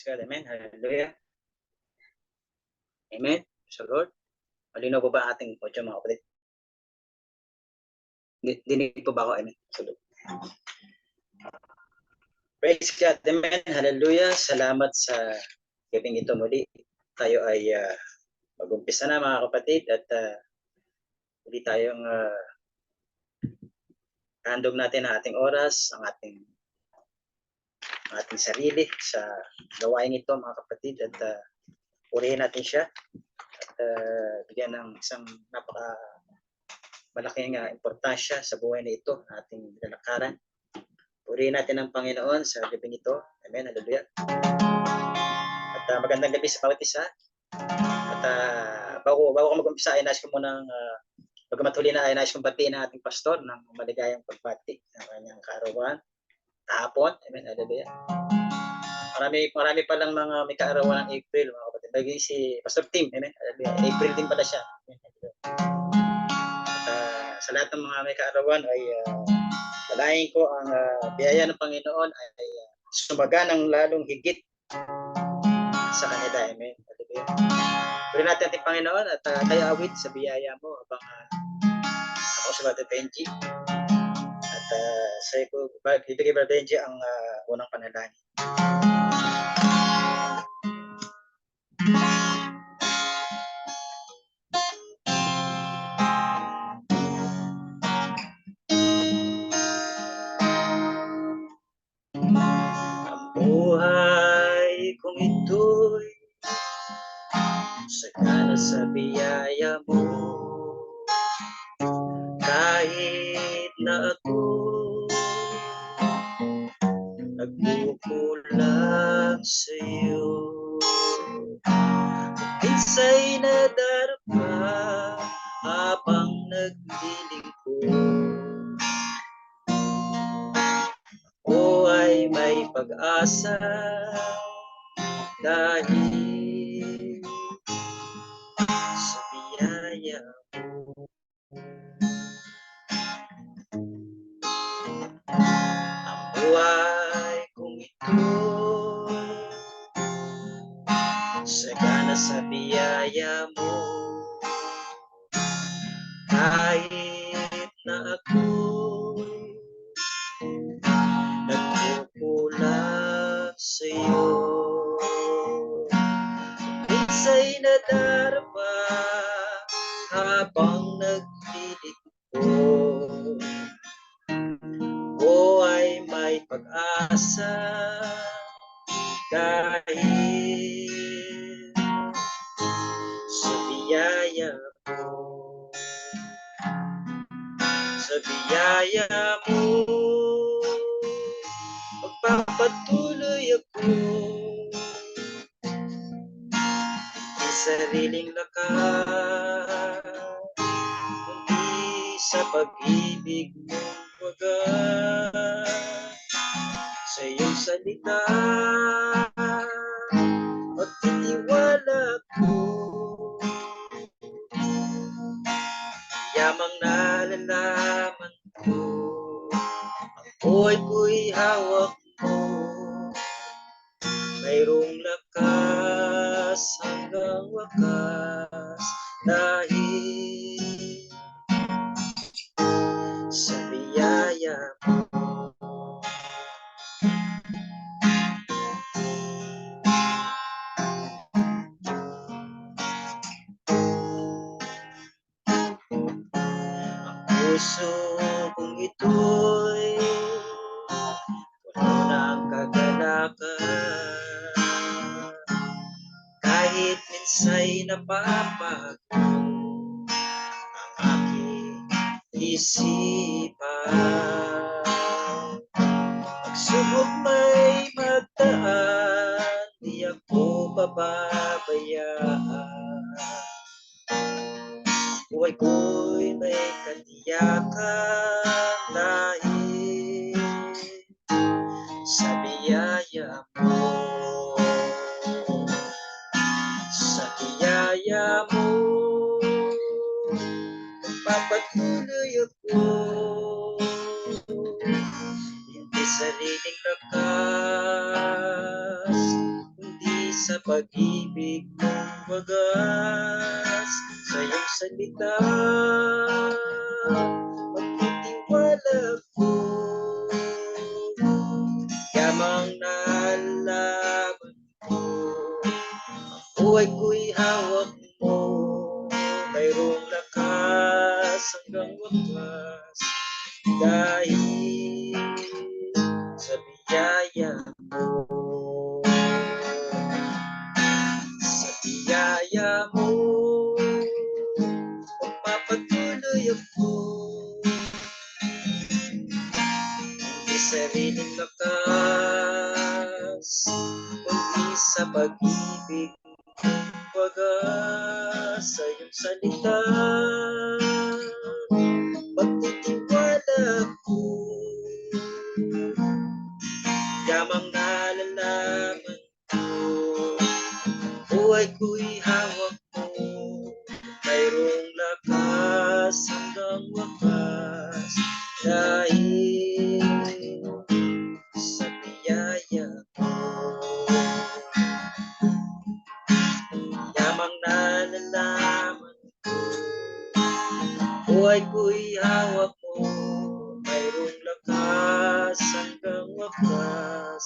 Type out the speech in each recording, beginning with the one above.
God. Amen. Hallelujah. Amen. Praise the Lord. Malinaw po ba ating audio, mga kapatid? Dinig po ba ako? Amen. Praise God. Amen. Hallelujah. Salamat sa gabing ito muli. Tayo ay mag-umpisa na, mga kapatid, at muli tayong handog natin ang ating oras, ang ating sarili sa gawain ito, mga kapatid, at purihin natin siya at bigyan ng isang malaking importansya sa buhay na ito, ating lalakaran. Purihin natin ang Panginoon sa gabing ito. Amen. Hallelujah. At magandang gabi sa bawat isa. At bago ko mag-umpisa, ay nais ko munang bagamat huli na ay nais kong batiin ang ating pastor ng maligayang pagbati ng kanyang kaarawan kahapon. Amen. Hallelujah. Marami pa lang mga may kaarawan ng April, mga kapatid. Naging si Pastor Tim. Amen. Hallelujah. April din pala siya. Amen. At sa lahat ng mga may kaarawan ay dalahin ko ang biyaya ng Panginoon ay sumaga ng lalong higit sa kanila. Amen. Hallelujah. Purihin natin ating Panginoon at tayo awit sa biyaya mo habang ako si Brother Benji. At sa'yo ko, ibigay Brother Benji ang unang panalangin. Ang buhay kong ito'y sagana sa biyaya mo, kahit na ako nagkukulang sa'yo. Minsa'y nadarapa habang naglilingkod, ako ay may pag-asa dahil sa biyaya mo. Ang buhay kong ito sagana sa biyaya mo, kahit na ako'y nagkukulang sa'yo. Minsa'y nadarapa habang naglilingkod, o ay may pag-asa dahil sa biyaya mo. Sa biyaya mo magpapatuloy ako, di sariling lakas, kundi sa pag-ibig mong wagas. Sa iyong salita magtitiwala ko, yamang nalalaman ko, ang buhay ko'y hawak mo, mayroong lakas hanggang wakas dahil sa biyaya mo. Ang puso kong ito'y puno ng kagalakan, kahit minsa'y napapago ang aking isipan. Pagsubok may magdaan, di ako pababayaan. Buhay ko'y may katiyakan dahil sa biyaya mo. Sa biyaya mo magpapatuloy ako, hindi sariling lakas, kundi pag-ibig mong wagas sa iyong salita. Magtitiwala ko, yamang nalaman ko, ang buhay ko'y hawak mo, mayroong lakas hanggang wakas, dahil sa biyaya mo. Sa biyaya mo, magpapatuloy ako, hindi sariling lakas, kundi sa pag-ibig wagas sa iyong salita. Magtitiwala ko, yamang nalalaman ko, buhay ko'y hawak mo, mayroong lakas hanggang wakas, dahil sa biyaya mo. Yamang nalalaman ko, buhay ko'y hawak mo, mayroong lakas hanggang wakas,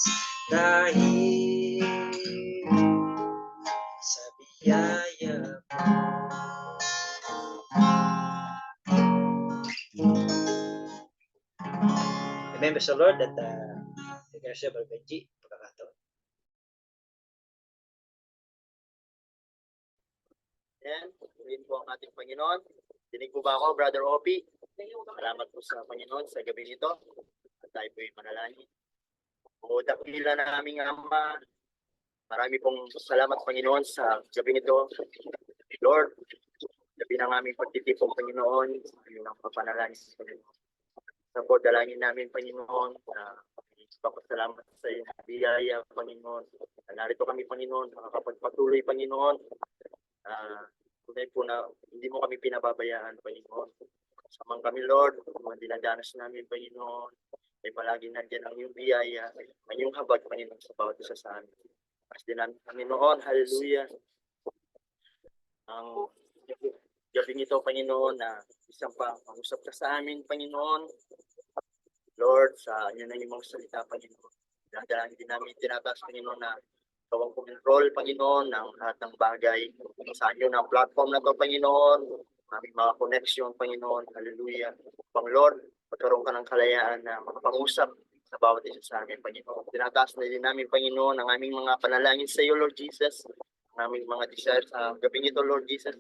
dahil sa biyaya mo. Amen, Mr. Lord, at bigyan siya Brother Benji, pagkakataon. Ayan, rin po ang ating Panginoon. Dinig po ba ako, Brother Opi? Salamat po sa Panginoon sa gabi nito. At tayo po yung manalangin. O dakila na aming Ama, marami pong salamat Panginoon sa gabi nito. Lord, gabi ng aming pagtitipong Panginoon, ayun ang papanalangin sa Panginoon. Sa po, dalangin namin Panginoon, papasalamat sa iyo, biyaya Panginoon. Narito kami Panginoon, makakapagpatuloy Panginoon. Tunay po na hindi mo kami pinababayaan, Panginoon. Samang kami, Lord, mga dinadanas namin, Panginoon, ay palagi nandiyan ang iyong biyaya, ang iyong habag, Panginoon, sa bawat isa sa amin. As din namin, Panginoon, hallelujah. Ang gabing ito, Panginoon, na isang pang-usap ka sa amin, Panginoon. Lord, sa inyo na yung mga salita, Panginoon. Dinadalangin din namin, tinataas, Panginoon, na gawang control, Panginoon, ng lahat ng bagay. Sa inyo ng platform na to, Panginoon, aming mga connection, Panginoon, hallelujah. Pang Lord, magkaroon ka ng kalayaan na makapag-usap sa bawat isa sa amin, Panginoon. Tinataas na din namin, Panginoon, ang aming mga panalangin sa iyo, Lord Jesus, ang aming mga desire sa gabing ito, Lord Jesus.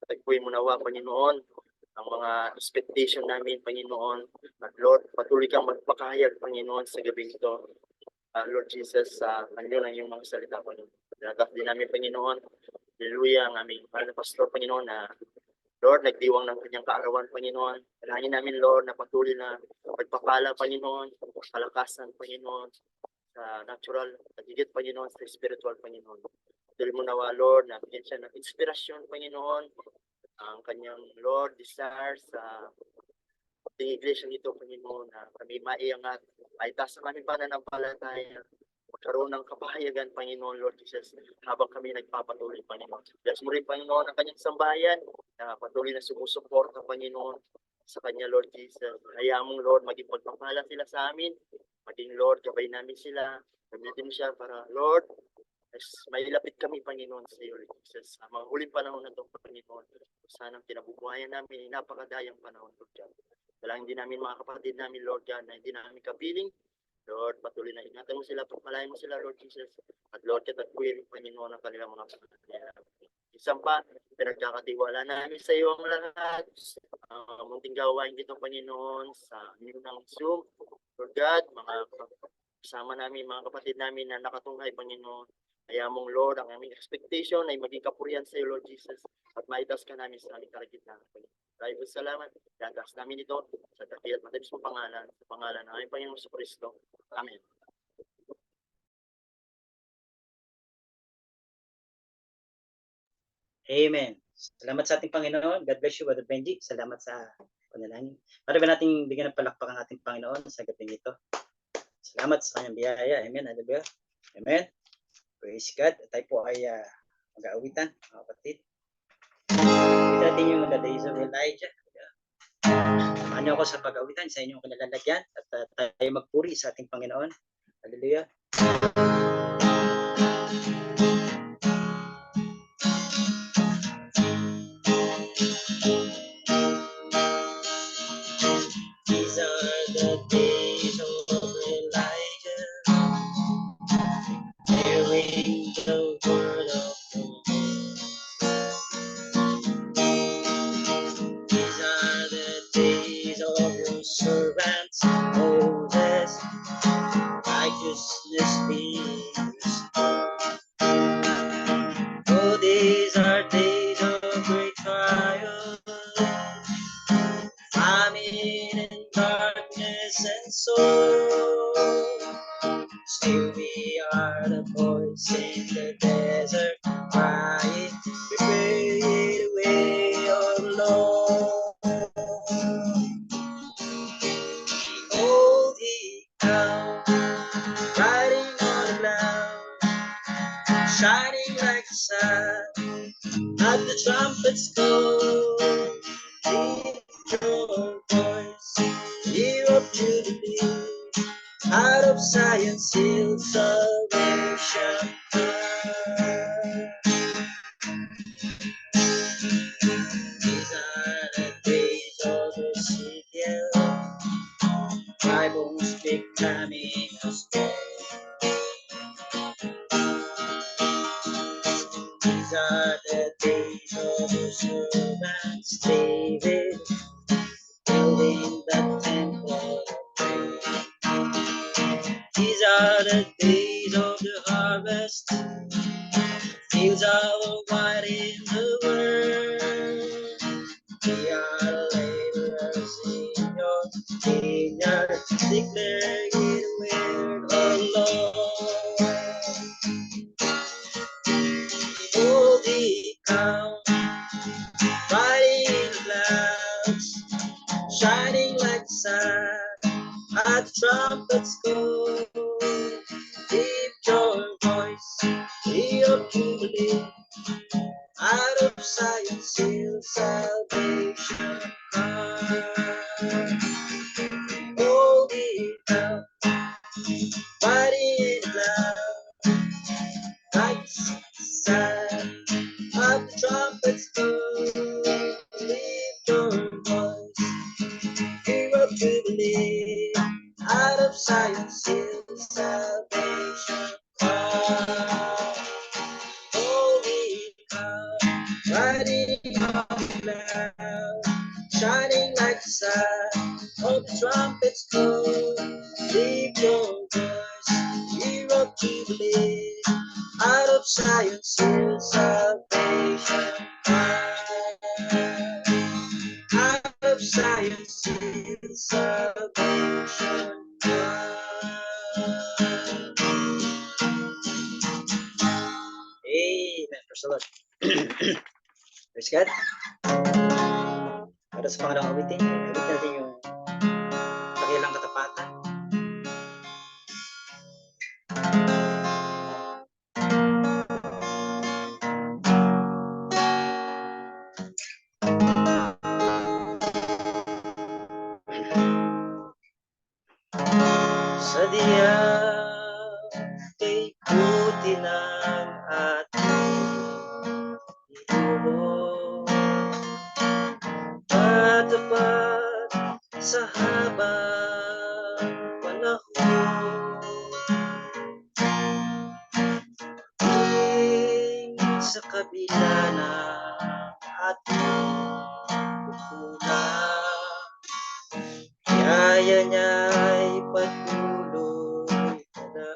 Tagpuin mo nawa, Panginoon, ang mga expectation namin, Panginoon. At Lord, patuloy kang magpakahayag, Panginoon, sa gabing ito. Lord Jesus, nandiyo lang yung mga salita, Panginoon. Tinatap din namin, Panginoon. Hallelujah, ang aming mahal na pastor, Panginoon, na Lord, nagdiwang ng kanyang kaarawan, Panginoon. Dalangin namin, Lord, na patuloy na pagpapala, Panginoon, kalakasan, Panginoon, sa natural, nagigit, Panginoon, sa spiritual, Panginoon. Patuloy mo nawa, Lord, na bigyan siya ng inspirasyon, Panginoon, ang kanyang, Lord, desire sa ating iglesia nito, Panginoon, na kami maiangat, maitaas ang aming pananampalataya, magkaroon ng kapahayagan, Panginoon, Lord Jesus, habang kami nagpapatuloy, Panginoon. Bless mo rin, Panginoon, ang kanyang sambayan, na patuloy na sumusuporta, Panginoon, sa kanya, Lord Jesus. Hayaan mong, Lord, maging pagpapala sila sa amin, maging, Lord, gabay namin sila, gamitin mo siya para, Lord, may lapit kami, Panginoon, sa iyo, Lord Jesus. Sa mga huling panahon na ito, Panginoon, sanang kinabubuhayan namin, napakadayang panahon, Lord God. Dalangin din namin mga kapatid namin, Lord God, na hindi namin kapiling. Lord, patuloy na ingatan mo sila, pagpalain mo sila, Lord Jesus. At Lord, katagpuin, Panginoon, ang kanilang mga pangalan. Isang pa, pinagkakatiwala namin sa iyo ang lahat. Munting gawain dito, Panginoon, sa inyo ng Zoom. Lord God, mga kasama namin, mga kapatid namin na nakatunghay, Panginoon. Kaya mong, Lord, ang aming expectation ay maging kapurihan sa iyo, Lord Jesus. At maitas ka namin sa aming kalagitnaan, Panginoon. Maraming salamat. Dadas namin ito sa dakilat matamis mong pangalan, sa pangalan ng aming Panginoon sa Kristo. Amen. Amen. Salamat sa ating Panginoon. God bless you, Brother Benji. Salamat sa panalangin. Para ba nating bigyan ng palakpak ang ating Panginoon sa gabing ito? Salamat sa kanyang biyaya. Amen. Hallelujah. Amen. Praise God. Tayo po ay mag-aawitan, mga kapatid. Awitan natin yung The Days of Elijah. Samahan niyo ako sa pag-awitan sa inyong kinalalagyan at tayo magpuri sa ating Panginoon. Hallelujah. These are the days of Elijah, hearing the word of the Lord. These are the days of your servants, Moses, righteousness being restored. Oh, these are days of great trial, famine and darkness and sorrow. Still we are the voice in the desert, crying, prepare ye the way of the Lord. Behold, he comes, riding on a cloud, shining like the sun. At the trumpets go, lift your voice, year of Jubilee. Out of Zion's hill, salvation comes. These are the days of Ezekiel, dry bones becoming a stone. These are the days of your servants, David, building the temple of praise. These are the days of the harvest, fields are white in the world. We are laborers in your vineyard, declare ye the word of Lord. Behold, he comes, riding in the clouds, shining like the sun. At the trumpets go, lift your voice, year of Jubilee. Out of Zion's hill, salvation comes. Oh, he comes, riding in the cloud, like the sun. At the trumpets go, lift your voice, year of Jubilee. Out of Zion's hill, salvation comes. Holy God, riding on the cloud, shining like the sun. All the trumpets go, lift your voice, year of Jubilee. Out of Zion's hill, salvation comes. Out of Zion's hill, salvation comes. Amen. Praise the Lord. Praise God. Para sa pangalawang awitin, awit natin yung Dakilang Katapatan. Sa diyan kay puti ng ating inulo, patapat sa habang panahon. Sa kabila ng ating kukulang, kaya niya'y patuloy na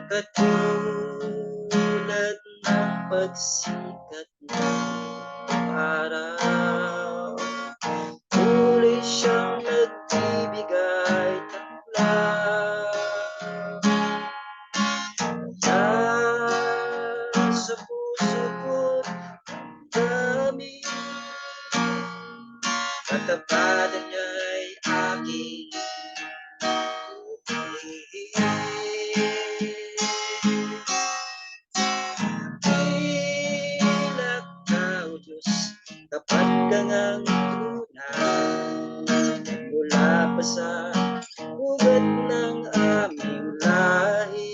katulad ng pagsikat ng araw. Muli siyang nagbibigay takla. Kaya sa puso ko't dami, katapatan niya'y aking pa sa ugat ng aming lahi.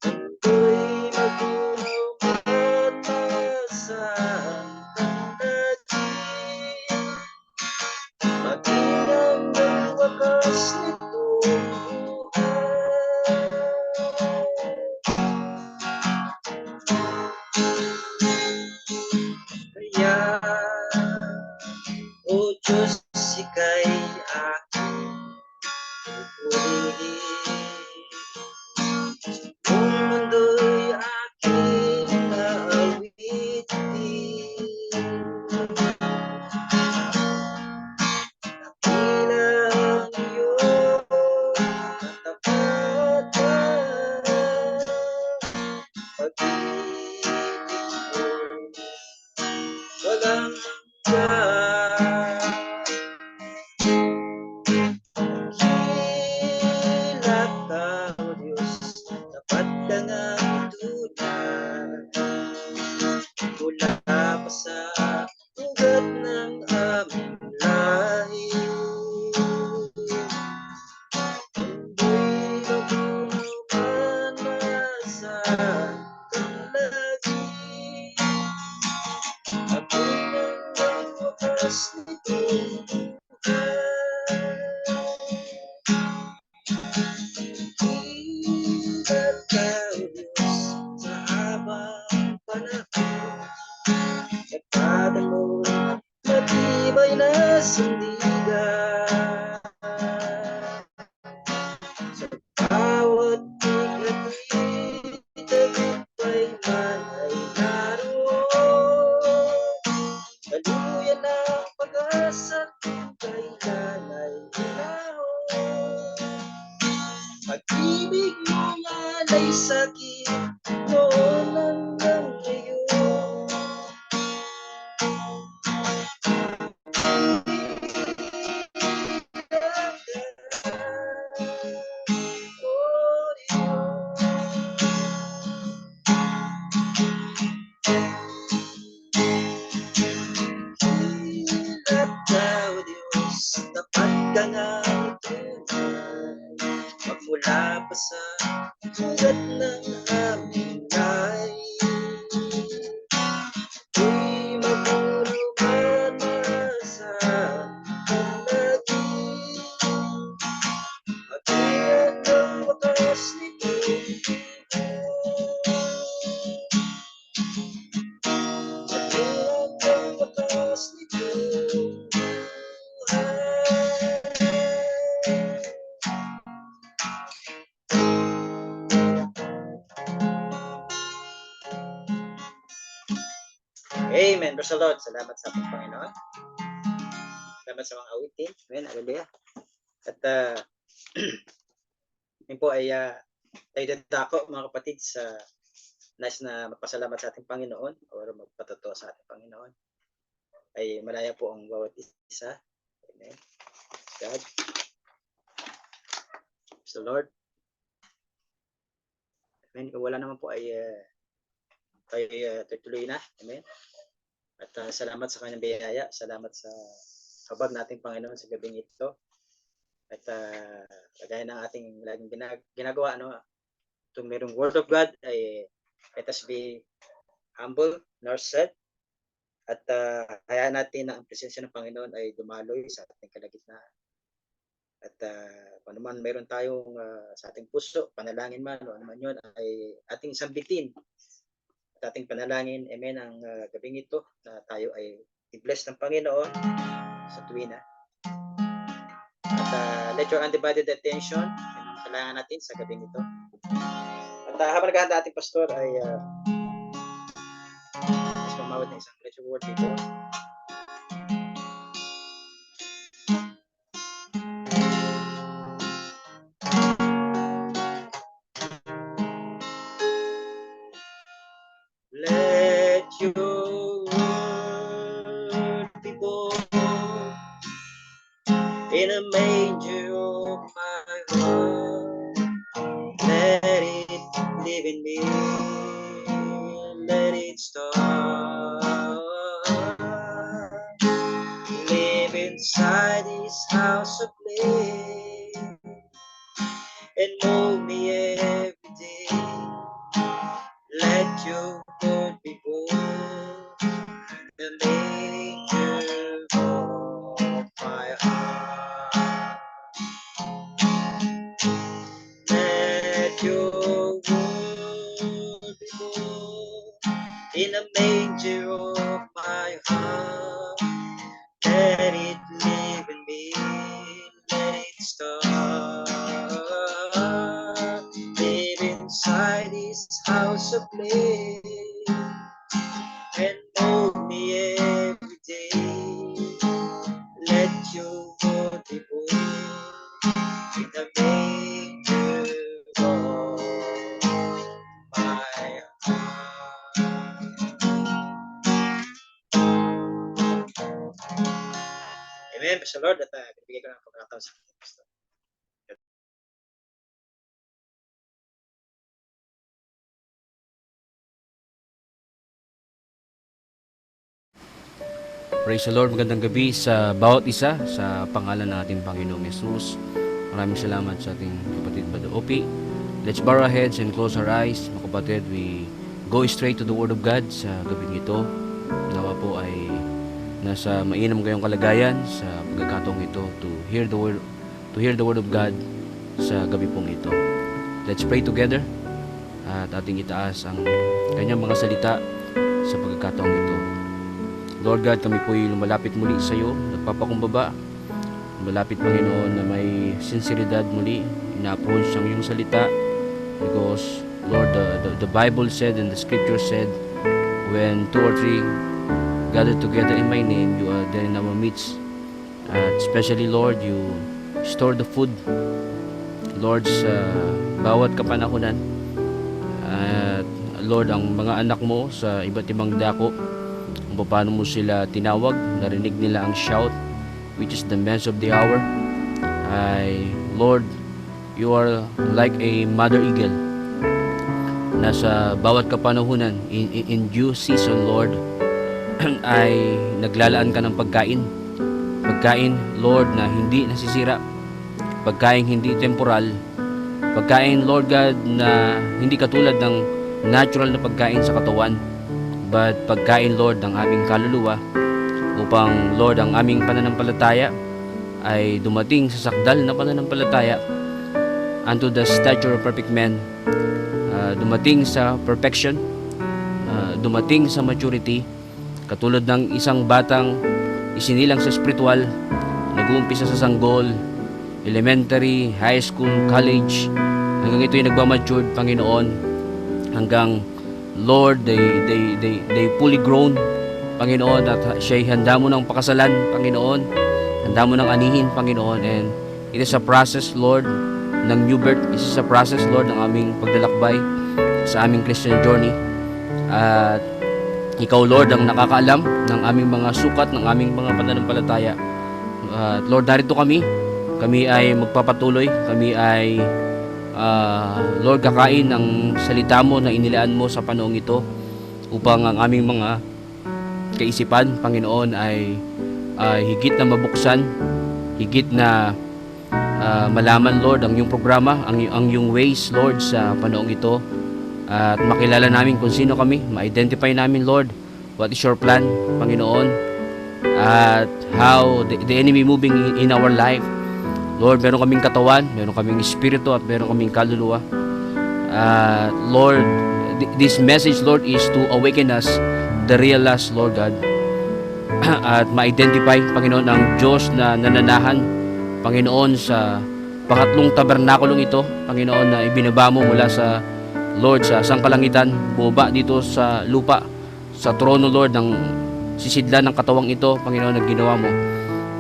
Mundo'y magunaw at masang kanlagin, maging ang wakas nitong buhay. Kaya, O Diyos, ika'y aking pupurihin. Kung mundo'y aking naawitin, tila ang iyong katapatan, pag-ibig mo'y walang hanggan. Dakila ka, O Diyos, tapat ka ngang tunay, mula pa sa ugat ng aming lahi. Mundo'y magunaw man masang kanlagin, maging ang wakas nitong buhay. Ilat ka, O Diyos, sa habang panahon, nagpadalo matibay na sandigan. Sa bawat bigati, tagumpay man ay naroon, daluyan ng pag-asa kung kailan ay hinahon. Pag-ibig mo alay sa'kin noon hanggang ngayon. Ilat ka, O Diyos, tapat ka ngang tunay, magmula pa sa ugat ng aming lahi. Ako'y magunaw man masang kanlagin, maging ang wakas nitong buhay. Maging ang wakas nitong buhay. Amen. Praise the Lord. Salamat sa ating Panginoon. Salamat sa mga awitin. Amen. Hallelujah. At yun po ay tayo dadako mga kapatid sa nais na magpasalamat sa ating Panginoon o magpatotoo sa ating Panginoon. Ay malaya po ang bawat isa. Amen. God. Praise the Lord. Amen. Kung wala naman po ay tayo tuloy na. Amen. At salamat sa kanyang biyaya. Salamat sa habag nating Panginoon sa gabing ito. At kagaya ng ating laging ginagawa, itong mayroong Word of God, ay let us be humble, nor sad. At hayaan natin na ang presensya ng Panginoon ay dumaloy sa ating kalagitnaan. At kung naman mayroon tayong sa ating puso, panalangin man o naman yun, ay ating sambitin at ating panalangin. Amen. Ang gabing ito na tayo ay i-bless ng Panginoon sa tuwina. At let your undivided attention ang kailangan natin sa gabing ito. At habang naghahanda ating pastor ay mas mamawad na isang lecture word dito. Let your word be born in a manger of my heart. Let it live in me. Let it start. Live in inside this house of clay and mold me every day. Let your word be born, the manger of my heart. Let your word be born in the manger of my heart. Let it live in me, let it start. Live inside this house of clay and mold me every day. Let your word be born in the manger of my heart. Amen. Praise the Lord. At binibigay ko ng pagkakataon sa ating pastor. Praise the Lord, magandang gabi sa bawat isa sa pangalan ng ating Panginoong Yesus. Maraming salamat sa ating kapatid Brother Opi. Let's bow our heads and close our eyes. Mga kapatid, we go straight to the Word of God sa gabing ito. Nawa po ay nasa mainam kayong kalagayan sa pagkakataong ito to hear the word of God sa gabi pong ito. Let's pray together at ating itaas ang kanyang mga salita sa pagkakataong ito. Lord God, kami po'y lumalapit muli sa iyo, nagpapakumbaba. Lumalapit, Panginoon, na may sinseridad muli, ina-approach ang iyong salita. Because, Lord, the Bible said and the Scripture said, when 2 or 3 gather together in my name, you are there in our midst. Especially, Lord, you store the food, Lord, sa bawat kapanahunan. At, Lord, ang mga anak mo sa iba't ibang dako, kung paano mo sila tinawag, narinig nila ang shout, which is the message of the hour. Ay, Lord, you are like a mother eagle. Nasa bawat kapanahunan, in due season, Lord, ay naglalaan ka ng pagkain. Pagkain, Lord, na hindi nasisira. Pagkain hindi temporal. Pagkain, Lord God, na hindi katulad ng natural na pagkain sa katawan. But pagkain, Lord, ng aming kaluluwa upang, Lord, ang aming pananampalataya ay dumating sa sakdal na pananampalataya unto the stature of perfect man, dumating sa perfection, dumating sa maturity, katulad ng isang batang isinilang sa spiritual, nag-uumpisa sa sanggol, elementary, high school, college, hanggang ito'y nagmamatured, Panginoon, hanggang Lord, they fully grown, Panginoon, at siya'y handa mo ng pakasalan, Panginoon, handa mo ng anihin, Panginoon, and it is a process, Lord, ng new birth. It is a process, Lord, ng aming paglalakbay sa aming Christian journey. At Ikaw, Lord, ang nakakaalam ng aming mga sukat, ng aming mga pananampalataya. At Lord, narito kami ay magpapatuloy, kami ay Lord, kakain ng salita mo na inilaan mo sa panahong ito upang ang aming mga kaisipan, Panginoon, ay higit na mabuksan, higit na malaman, Lord, ang iyong programa, ang iyong ways, Lord, sa panahong ito, at makilala namin kung sino kami, ma-identify namin, Lord, what is your plan, Panginoon, at how the enemy moving in our life. Lord, meron kaming katawan, meron kaming espiritu, at meron kaming kaluluwa. Lord, this message, Lord, is to awaken us the real us, Lord God. At ma-identify, Panginoon, ang Diyos na nananahan, Panginoon, sa pangatlong tabernakulong ito, Panginoon, na ibinaba mo mula sa, Lord, sa sangkalangitan, bumaba dito sa lupa, sa trono, Lord, ng sisidlan ng katawang ito, Panginoon, na ginawa mo.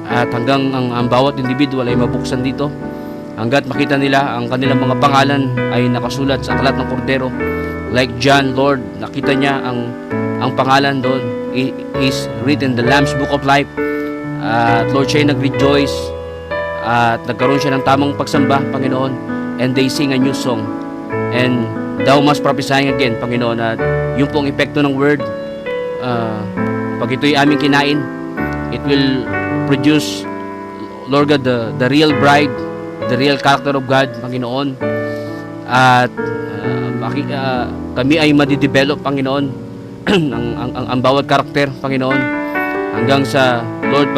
At hanggang ang bawat individual ay mabuksan dito, hanggat makita nila ang kanilang mga pangalan ay nakasulat sa aklat ng Kordero. Like John, Lord, nakita niya ang pangalan doon is written in the Lamb's Book of Life. At Lord, siya ay nag-rejoice at nagkaroon siya ng tamang pagsamba, Panginoon, and they sing a new song. And thou must prophesying again, Panginoon, at yung pong epekto ng word, pag ito'y aming kinain, it will produce Lord God, the real bride, the real character of God, Panginoon. At kami ay madidevelop, Panginoon, ang bawat karakter, Panginoon, hanggang sa, Lord,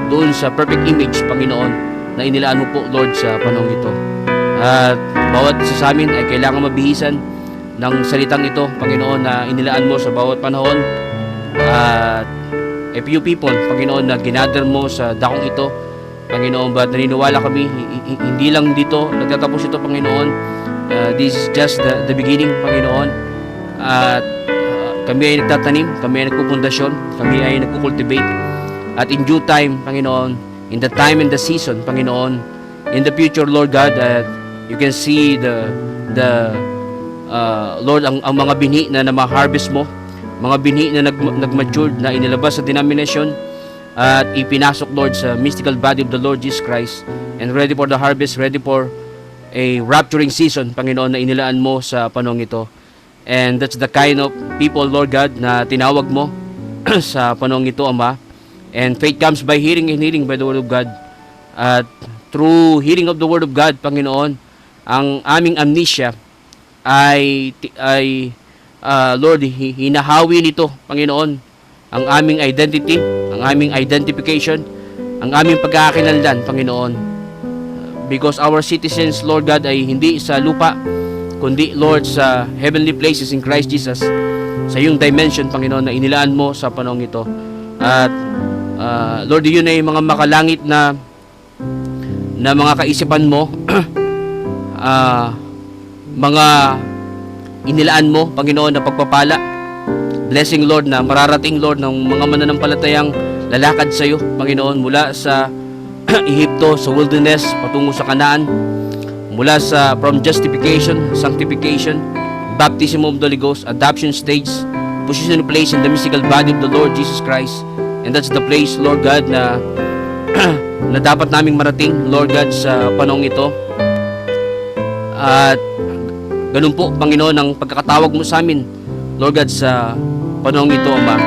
doon sa perfect image, Panginoon, na inilaan mo po, Lord, sa panahon ito. At bawat isa sa amin ay kailangan mabihisan ng salitang ito, Panginoon, na inilaan mo sa bawat panahon. At a few people, Panginoon, na ginather mo sa dakong ito, Panginoon, but naniniwala kami, hindi lang dito nagtatapos ito, Panginoon. This is just the beginning, Panginoon. At kami ay nagtatanim, kami ay nagpupundasyon, kami ay nagkukultivate. At in due time, Panginoon, in the time and the season, Panginoon, in the future, Lord God, that you can see Lord, ang mga binhi na ma-harvest mo, mga binhi na nag-matured, na inilabas sa denomination at ipinasok, Lord, sa mystical body of the Lord Jesus Christ, and ready for the harvest, ready for a rapturing season, Panginoon, na inilaan mo sa panahon ito. And that's the kind of people, Lord God, na tinawag mo sa panahon ito, Ama. And faith comes by hearing, and hearing by the Word of God. At through hearing of the Word of God, Panginoon, ang aming amnesia Lord, hinahawi nito, Panginoon, ang aming identity, ang aming identification, ang aming pagkakakilanlan, Panginoon. Because our citizens, Lord God, ay hindi sa lupa, kundi, Lord, sa heavenly places in Christ Jesus, sa iyong dimension, Panginoon, na inilaan mo sa panahon ito. At Lord, yun ay mga makalangit na mga kaisipan mo, mga inilaan mo, Panginoon, na pagpapala, blessing, Lord, na mararating, Lord, ng mga mananampalatayang lalakad sa iyo, Panginoon, mula sa Ehipto, sa wilderness, patungo sa Kanaan, mula sa from justification, sanctification, baptism of the Holy Ghost, adoption stage, position and place in the mystical body of the Lord Jesus Christ. And that's the place, Lord God, na na dapat naming marating, Lord God, sa panahong ito. At ganun po, Panginoon, ang pagkakatawag mo sa amin, Lord God, sa panahong ito, Ama.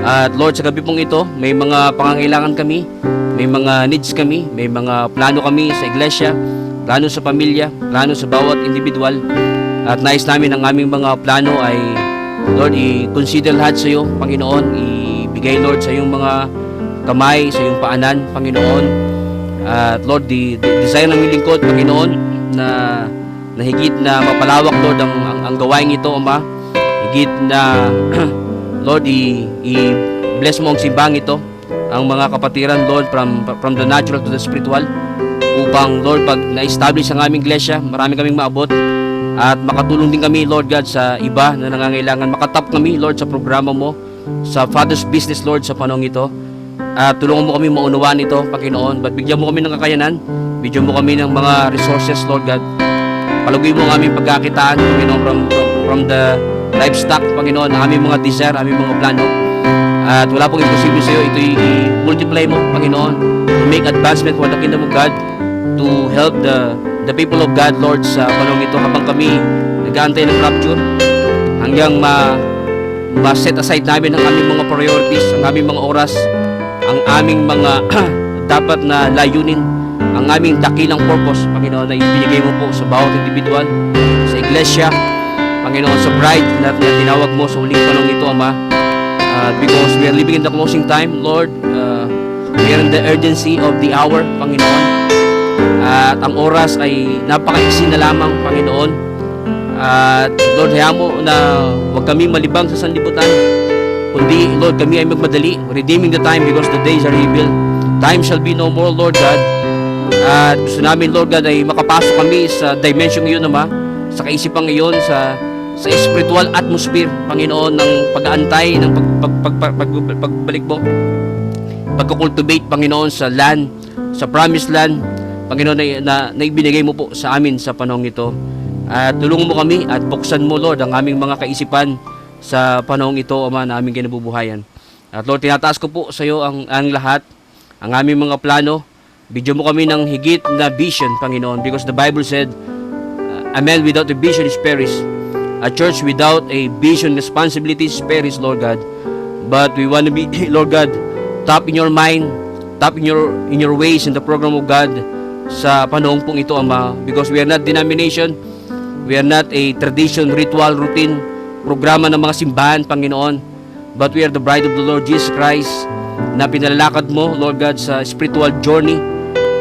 At Lord, sa gabi pong ito, may mga pangangailangan kami, may mga needs kami, may mga plano kami sa iglesia, plano sa pamilya, plano sa bawat individual. At nais namin ang aming mga plano ay, Lord, i-consider lahat sa iyo, Panginoon, ibigay, Lord, sa iyong mga kamay, sa iyong paanan, Panginoon. At Lord, desire ng lingkod, Panginoon, na higit na mapalawak, Lord, ang gawain ito, Ama. Higit na Lord, i-bless mo ang simbang ito, ang mga kapatiran, Lord, from the natural to the spiritual, upang, Lord, pag na-establish ang aming iglesia, marami kaming maabot, at makatulong din kami, Lord God, sa iba na nangangailangan. Makatap kami, Lord, sa programa mo, sa Father's Business, Lord, sa panahon ito. At tulungan mo kami maunawaan ito, Panginoon. But bigyan mo kami ng kakayanan, bigyan mo kami ng mga resources, Lord God. Palugoy mo ang aming pagkakitaan, Panginoon, from the livestock, Panginoon, ang aming mga desire, aming mga plano. At wala pong imposible sa iyo. Ito i-multiply mo, Panginoon, to make advancement for the kingdom of God, to help the people of God, Lord, sa panahon ito habang kami nag-aantay ng rapture, hanggang ma-set aside namin ang aming mga priorities, ang aming mga oras, ang aming mga dapat na layunin, ang aming dakilang purpose, Panginoon, na ibinigay mo po sa bawat individual, sa iglesia, Panginoon, sa bride na tinawag mo sa huling panahon ito, Ama. Because we are living in the closing time, Lord, we are in the urgency of the hour, Panginoon. At ang oras ay napakaiksi na lamang, Panginoon. At Lord, hayaan mo na huwag kami malibang sa sanlibutan, kundi, Lord, kami ay magmadali, redeeming the time because the days are evil. Time shall be no more, Lord God. At gusto namin, Lord God, ay makapasok kami sa dimension ngayon, Ama, sa kaisipang ngayon, sa spiritual atmosphere, Panginoon, ng pag-aantay, ng pagbalik mo, pagkukultivate, Panginoon, sa land, sa promised land, Panginoon, na ibinigay mo po sa amin sa panahong ito. At tulungan mo kami at buksan mo, Lord, ang aming mga kaisipan sa panahong ito, Ama, na aming kinabubuhayan. At Lord, tinataas ko po sa iyo ang lahat, ang aming mga plano. Bigyan mo kami ng higit na vision, Panginoon, because the Bible said, a man without a vision is perished. A church without a vision, responsibility is perished, Lord God. But we want to be, Lord God, top in your mind, top in your ways in the program of God sa panahon pong ito, Ama, because we are not denomination, we are not a tradition, ritual, routine, programa ng mga simbahan, Panginoon, but we are the bride of the Lord Jesus Christ na pinalalakad mo, Lord God, sa spiritual journey,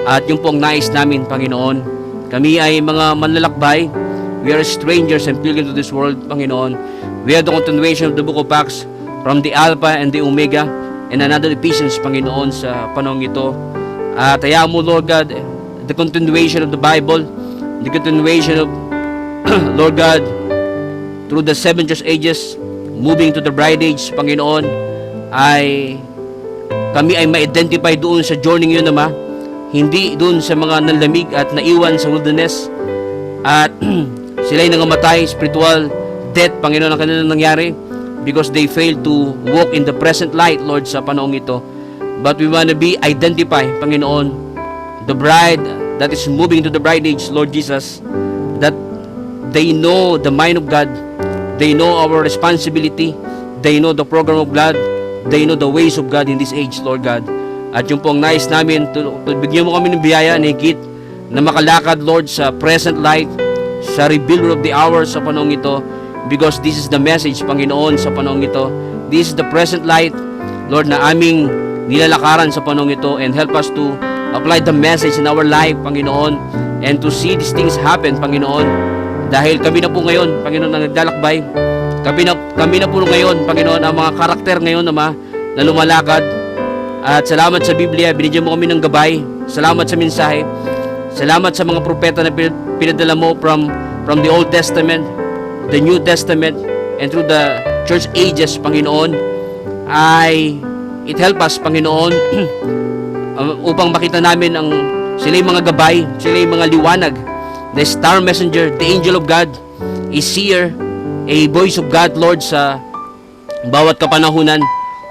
at yung pong nais namin, Panginoon. Kami ay mga manlalakbay, we are strangers and pilgrims to this world, Panginoon. We are the continuation of the book of Acts from the Alpha and the Omega and another Ephesians, Panginoon, sa panahon ito. At hayaan mo, Lord God, the continuation of the Bible, the continuation of, Lord God, through the 7 church ages, moving to the bride age, Panginoon, kami ay ma-identify doon sa journey yun, Ama. Hindi doon sa mga nanlamig at naiwan sa wilderness. At sila'y nangamatay, spiritual death, Panginoon, ang kanilang nangyari because they failed to walk in the present light, Lord, sa panahong ito. But we want to be identified, Panginoon, the bride that is moving to the bride age, Lord Jesus, that they know the mind of God, they know our responsibility, they know the program of God, they know the ways of God in this age, Lord God. At yung pong nais namin, bigyan mo kami ng biyaya na higit na makalakad, Lord, sa present light, sa revealer of the hour sa panahong ito, because this is the message, Panginoon, sa panahong ito. This is the present light, Lord, na aming nilalakaran sa panahong ito, and help us to apply the message in our life, Panginoon, and to see these things happen, Panginoon. Dahil kami na po ngayon, Panginoon, ang naglalakbay. Kami na po ngayon, Panginoon, ang mga karakter ngayon, Ama, na lumalakad. At salamat sa Biblia, binigyan mo kami ng gabay. Salamat sa mensahe. Salamat sa mga propeta na pinadala mo from the Old Testament, the New Testament, and through the church ages, Panginoon. It help us, Panginoon, upang makita namin sila yung mga gabay, sila yung mga liwanag, the star messenger, the angel of God, a seer, a voice of God, Lord, sa bawat kapanahunan,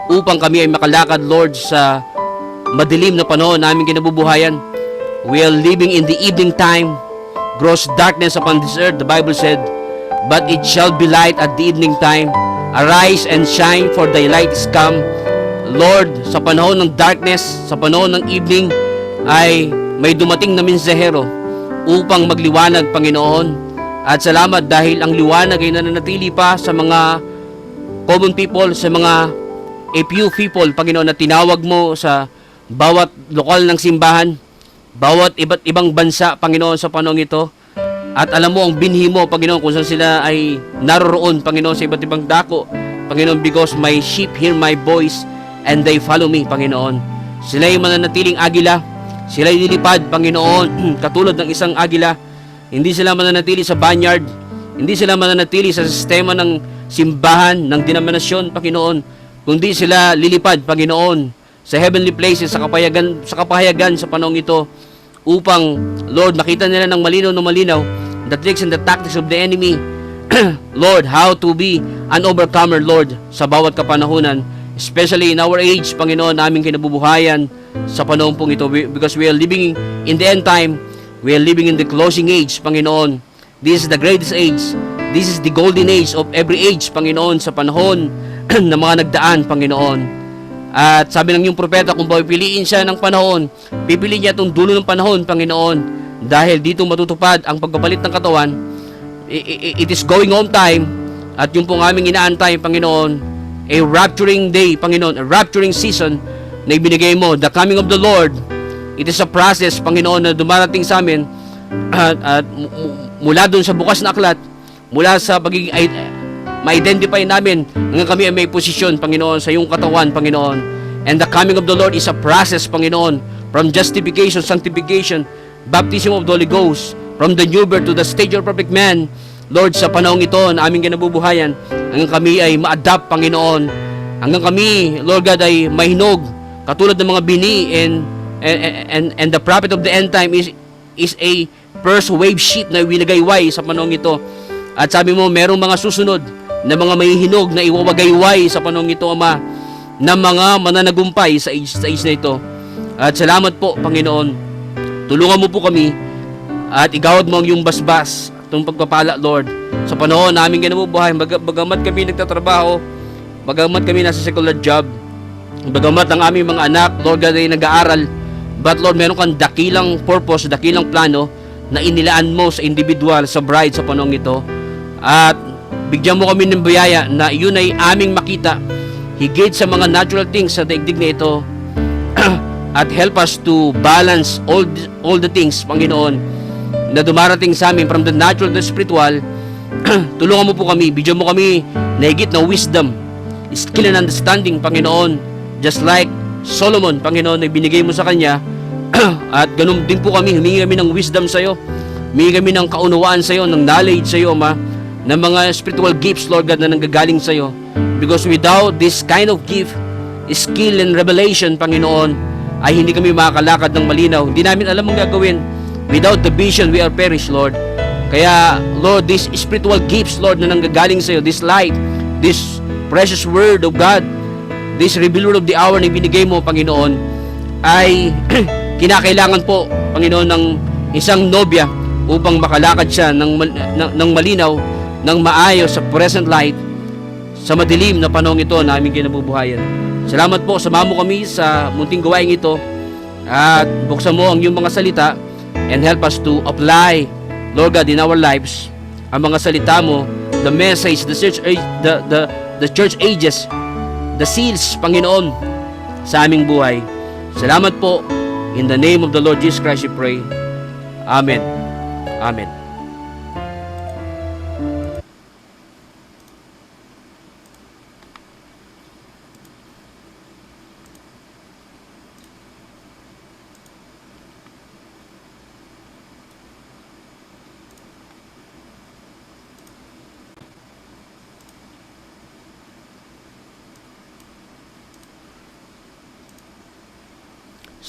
upang kami ay makalakad, Lord, sa madilim na panahon naming kinabubuhayan. We are living in the evening time, gross darkness upon this earth, the Bible said, but it shall be light at the evening time. Arise and shine, for thy light is come. Lord, sa panahon ng darkness, sa panahon ng evening, ay may dumating na mensahero upang magliwanag, Panginoon. At salamat dahil ang liwanag ay nananatili pa sa mga common people, sa mga a few people, Panginoon, na tinawag mo sa bawat lokal ng simbahan, bawat iba't ibang bansa, Panginoon, sa panahon ito. At alam mo ang binhi mo, Panginoon, kung saan sila ay naroroon, Panginoon, sa iba't ibang dako, Panginoon, because my sheep hear my voice and they follow me, Panginoon. Sila ay mananatiling agila, sila ay lilipad, Panginoon, katulad ng isang agila. Hindi sila mananatili sa banyard, hindi sila mananatili sa sistema ng simbahan, ng denominasyon, Panginoon, kundi sila lilipad, Panginoon, sa heavenly places, sa kapahayagan sa panahong ito, upang, Lord, makita nila ng malinaw, the tricks and the tactics of the enemy, Lord, how to be an overcomer, Lord, sa bawat kapanahunan, especially in our age, Panginoon, naming kinabubuhayan sa panahon pong ito, because we are living in the end time, we are living in the closing age, Panginoon. This is the greatest age, this is the golden age of every age, Panginoon, sa panahon ng mga nagdaan, Panginoon. At sabi ng iyong propeta, kung pipiliin siya ng panahon, pipiliin niya itong dulo ng panahon, Panginoon, dahil dito matutupad ang pagpapalit ng katawan. It is going on time, at yung pong aming inaantay, Panginoon, a rapturing day, Panginoon, a rapturing season na ibinigay mo, the coming of the Lord. It is a process, Panginoon, na dumarating sa amin, at mula doon sa bukas na aklat, mula sa pagiging ma-identify namin hanggang kami ay may posisyon, Panginoon, sa iyong katawan, Panginoon. And the coming of the Lord is a process, Panginoon, from justification, sanctification, baptism of the Holy Ghost, from the new birth to the stage of perfect man, Lord, sa panahong ito na aming kinabubuhayan, hanggang kami ay ma-adapt, Panginoon, hanggang kami, Lord God, ay mahinog, katulad ng mga bini, and the prophet of the end time is a first wave sheet na winagayway sa panahong ito. At sabi mo, merong mga susunod na mga mahihinog na iwawagayway sa panahong ito, Ama, na mga mananagumpay sa age na ito. At salamat po, Panginoon. Tulungan mo po kami at igawad mo ang iyong basbas, itong pagpapala, Lord, sa panahon namin kinabubuhay, bagamat kami nagtatrabaho, bagamat kami nasa secular job, Bagamat ang aming mga anak, Lord God, ay nag-aaral, but Lord, meron kang dakilang purpose, dakilang plano na inilaan mo sa individual, sa bride sa panahon ito. At bigyan mo kami ng biyaya na yun ay aming makita higit sa mga natural things sa daigdig na ito. At help us to balance all the things, Panginoon, na dumarating sa amin from the natural to the spiritual. Tulungan mo po kami, bigyan mo kami na higit na wisdom, skill and understanding, Panginoon, just like Solomon, Panginoon, na binigay mo sa kanya. At ganun din po kami, humingi kami ng wisdom sa iyo, humingi kami ng kaunawaan sa iyo, ng knowledge sa iyo, Ama, ng mga spiritual gifts, Lord God, na nanggagaling sa iyo. Because without this kind of gift, skill and revelation, Panginoon, ay hindi kami makakalakad ng malinaw. Hindi namin alam ang gagawin. Without the vision, we are perish, Lord. Kaya, Lord, these spiritual gifts, Lord, na nanggagaling sa iyo, this light, this precious word of God, this revealed word of the hour na binigay mo, Panginoon, ay kinakailangan po, Panginoon, ng isang nobya upang makalakad siya ng malinaw, ng maayos sa present light, sa madilim na panahon ito na aming kinabubuhayan. Salamat po, samahan mo kami sa munting gawain ito at buksan mo ang iyong mga salita and help us to apply, Lord God, in our lives ang mga salita mo, the message, the church ages, the seals, Panginoon, sa aming buhay. Salamat po. In the name of the Lord Jesus Christ we pray. Amen. Amen.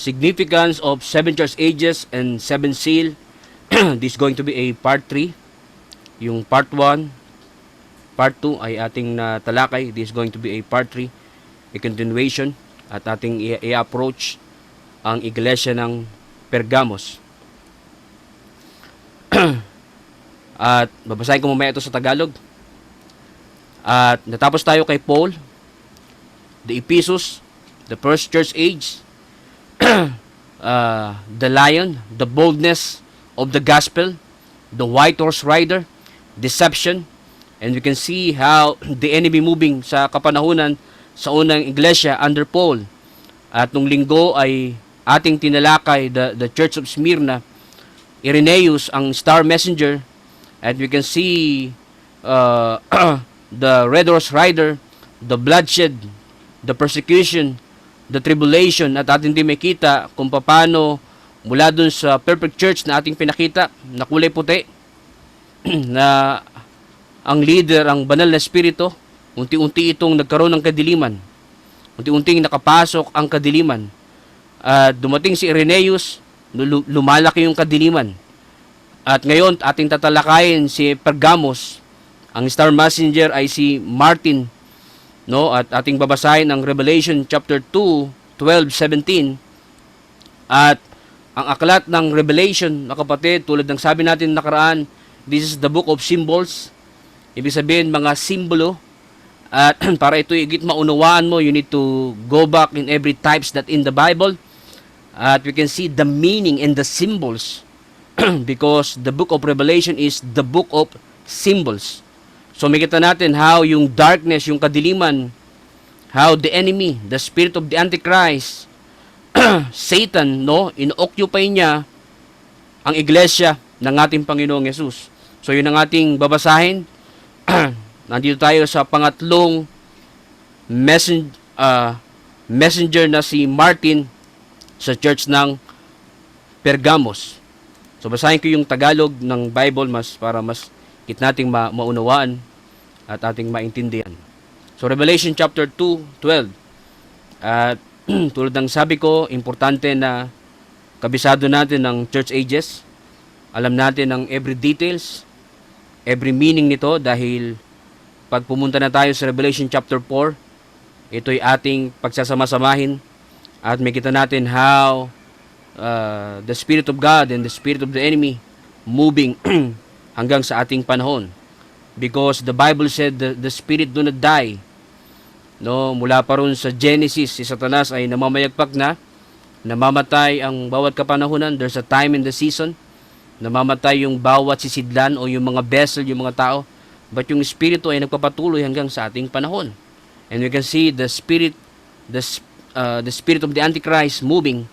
Significance of 7 church ages and 7 seal. This is going to be a part 3. Yung part 1, part 2 ay ating talakay. This is going to be a part 3, a continuation, at ating i-approach ang iglesia ng Pergamos. At babasahin ko mamaya ito sa Tagalog. At natapos tayo kay Paul, the Ephesus, the first church age, the lion, the boldness of the gospel, the white horse rider, deception, and we can see how the enemy moving sa kapanahunan sa unang iglesia under Paul. At nung linggo ay ating tinalakay the church of Smyrna, Irenaeus ang star messenger, and we can see the red horse rider, the bloodshed, the persecution, the tribulation, at ating din makita kung paano mula dun sa perfect church na ating pinakita na kulay puti na ang leader, ang banal na espiritu, unti-unti itong nagkaroon ng kadiliman, unti-unting nakapasok ang kadiliman, at dumating si Irenaeus, lumalaki yung kadiliman. At ngayon ating tatalakayin si Pergamos, ang star messenger ay si Martin, no? At ating babasahin ang Revelation chapter 2, 12-17. At ang aklat ng Revelation, mga kapatid, tulad ng sabi natin nakaraan, this is the book of symbols. Ibig sabihin, mga simbolo. At para ito higit maunawaan mo, you need to go back in every types that in the Bible. At we can see the meaning and the symbols because the book of Revelation is the book of symbols. So makita natin how yung darkness, yung kadiliman, how the enemy, the spirit of the Antichrist, Satan, no, ino-occupy niya ang iglesia ng ating Panginoong Yesus. So yun ang ating babasahin. Nandito tayo sa pangatlong messenger na si Martin sa church ng Pergamos. So basahin ko yung Tagalog ng Bible para mas nating maunawaan at ating maintindihan. So Revelation chapter 2:12. At tulad ng sabi ko, importante na kabisado natin ng church ages. Alam natin ang every details, every meaning nito, dahil pag pumunta na tayo sa Revelation chapter 4, ito'y ating pagsasama-samahin at makita natin how the Spirit of God and the Spirit of the enemy moving hanggang sa ating panahon. Because the Bible said the Spirit do not die No, mula pa ron sa Genesis, si Satanas ay namamayagpag na, namamatay ang bawat kapanahunan. There's a time in the season, namamatay yung bawat sisidlan o yung mga vessel, yung mga tao. But yung Espiritu ay nagpapatuloy hanggang sa ating panahon. And we can see the Spirit, the Spirit of the Antichrist moving,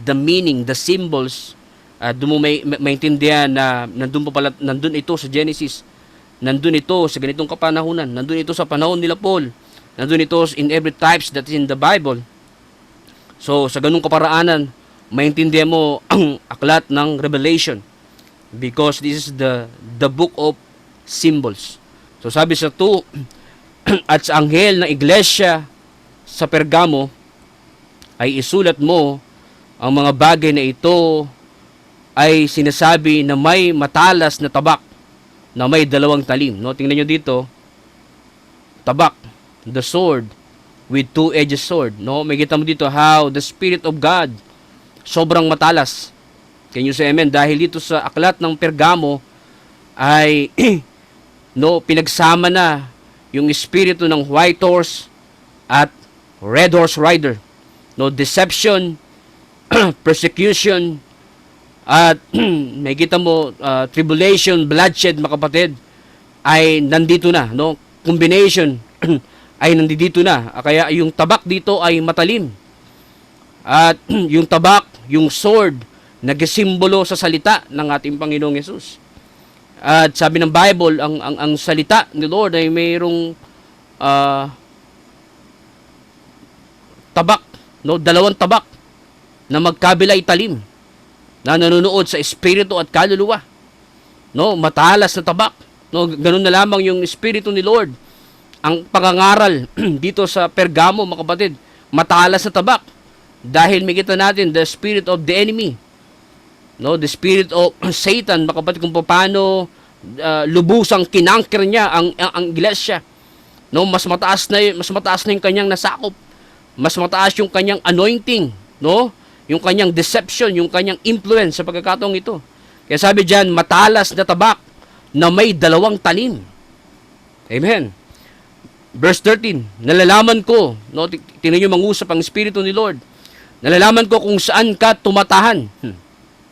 the meaning, the symbols, doon mo maintindihan na nandun ito sa Genesis, nandun ito sa ganitong kapanahunan, nandun ito sa panahon nila Paul, nandun ito in every types that is in the Bible. So, sa ganung kaparaanan, maintindihan mo ang aklat ng Revelation because this is the book of symbols. So, sabi sa 2, at sa anghel ng iglesia sa Pergamo ay isulat mo ang mga bagay na ito ay sinasabi na may matalas na tabak na may 2 talim. No, tingnan nyo dito, tabak, the sword with 2-edged sword. No, makita mo dito how the Spirit of God sobrang matalas. Can you say amen? Dahil dito sa aklat ng Pergamo ay no, pinagsama na yung espiritu ng white horse at red horse rider. No, deception, persecution, at makita mo tribulation, bloodshed, mga kapatid, ay nandito na, no? Combination ay nandito na. Kaya yung tabak dito ay matalim. At yung tabak, yung sword, nagsimbolo sa salita ng ating Panginoong Yesus. At sabi ng Bible, ang salita ni Lord ay mayroong tabak, no? 2 tabak na magkabilay talim na nanonood sa espiritu at kaluluwa. No, matalas na tabak. No, ganun na lamang yung espiritu ni Lord. Ang pangangaral dito sa Pergamo, mga kapatid, matalas na tabak. Dahil makita natin the spirit of the enemy. No, the spirit of Satan, mga kapatid, kung paano lubusang kinangker niya ang iglesia. No, mas mataas na yung kanyang nasakop. Mas mataas yung kanyang anointing, no? Yung kanyang deception, yung kanyang influence sa pagkakataong ito. Kaya sabi diyan, matalas na tabak na may 2 talim. Amen. Verse 13, nalalaman ko, no, tingnan niyo mangusap ang espiritu ni Lord. Nalalaman ko kung saan ka tumatahan.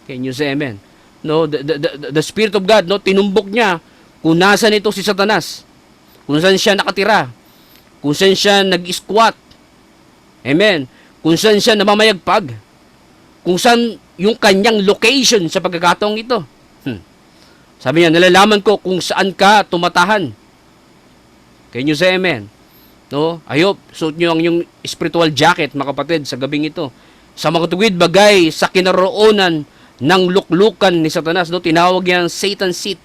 Can you say amen? No, the Spirit of God, no, tinumbok niya kung nasaan ito si Satanas. Kung saan siya nakatira. Kung saan siya nag-squat. Amen. Kung saan siya namamayagpag. Kung saan yung kanyang location sa pagkakataong ito. Sabi niya, nalalaman ko kung saan ka tumatahan. Can you say amen? No? I hope suot nyo ang yung spiritual jacket, mga kapatid, sa gabing ito. Sa mga tuwid bagay, sa kinaroonan ng luklukan ni Satanas, no? Tinawag yan Satan's seat.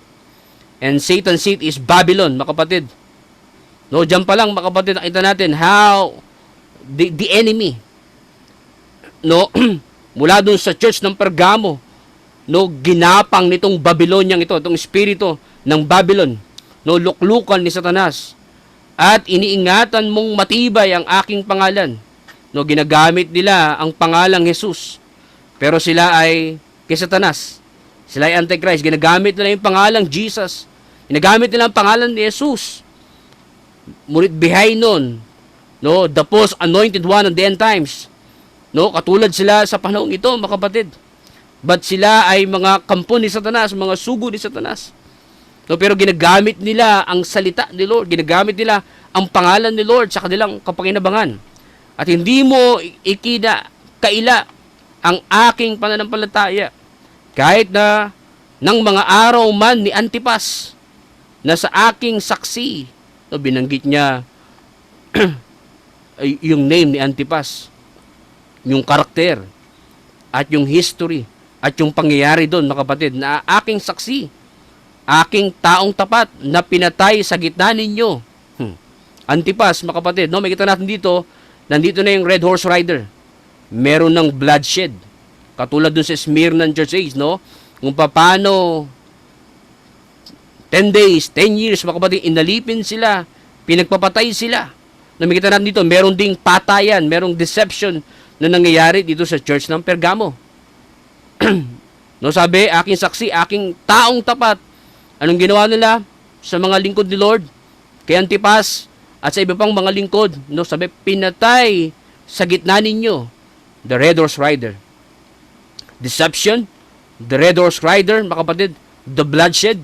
And Satan's seat is Babylon, mga kapatid. No, diyan pa lang, mga kapatid, nakita natin how the enemy, no, mula dun sa church ng Pergamo, no, ginapang nitong Babylonian ito, itong espiritu ng Babylon, no, luklukan ni Satanas. At iniingatan mong matibay ang aking pangalan. No, ginagamit nila ang pangalang Jesus. Pero sila ay kay Satanas. Sila ay Antichrist. Ginagamit nila yung pangalang Jesus. Ginagamit nila ang pangalan ni Jesus. Ngunit behind nun, no, the post anointed one of the end times. No, katulad sila sa panahong ito, mga kapatid. But sila ay mga kampo ni Satanas, mga sugo ni Satanas. No, pero ginagamit nila ang salita ni Lord, ginagamit nila ang pangalan ni Lord sa kanilang kapakinabangan. At hindi mo kaila ang aking pananampalataya kahit na ng mga araw man ni Antipas na sa aking saksi. No, binanggit niya yung name ni Antipas, yung karakter, at yung history, at yung pangyayari doon, mga kapatid, na aking saksi, aking taong tapat na pinatay sa gitna ninyo. Antipas, mga kapatid, no, makita natin dito, nandito na yung red horse rider. Meron ng bloodshed. Katulad dun sa Smyrna Church Age, no? Kung paano 10 days, 10 years, mga kapatid, inalipin sila, pinagpapatay sila. Nakikita natin dito, meron ding patayan, merong deception na nangyayari dito sa church ng Pergamo. No, sabi, aking saksi, aking taong tapat. Anong ginawa nila sa mga lingkod ni Lord? Kay Antipas, at sa iba pang mga lingkod, no, sabi, pinatay sa gitna ninyo, the Red Horse Rider. Deception, the Red Horse Rider, mga kapatid, the bloodshed,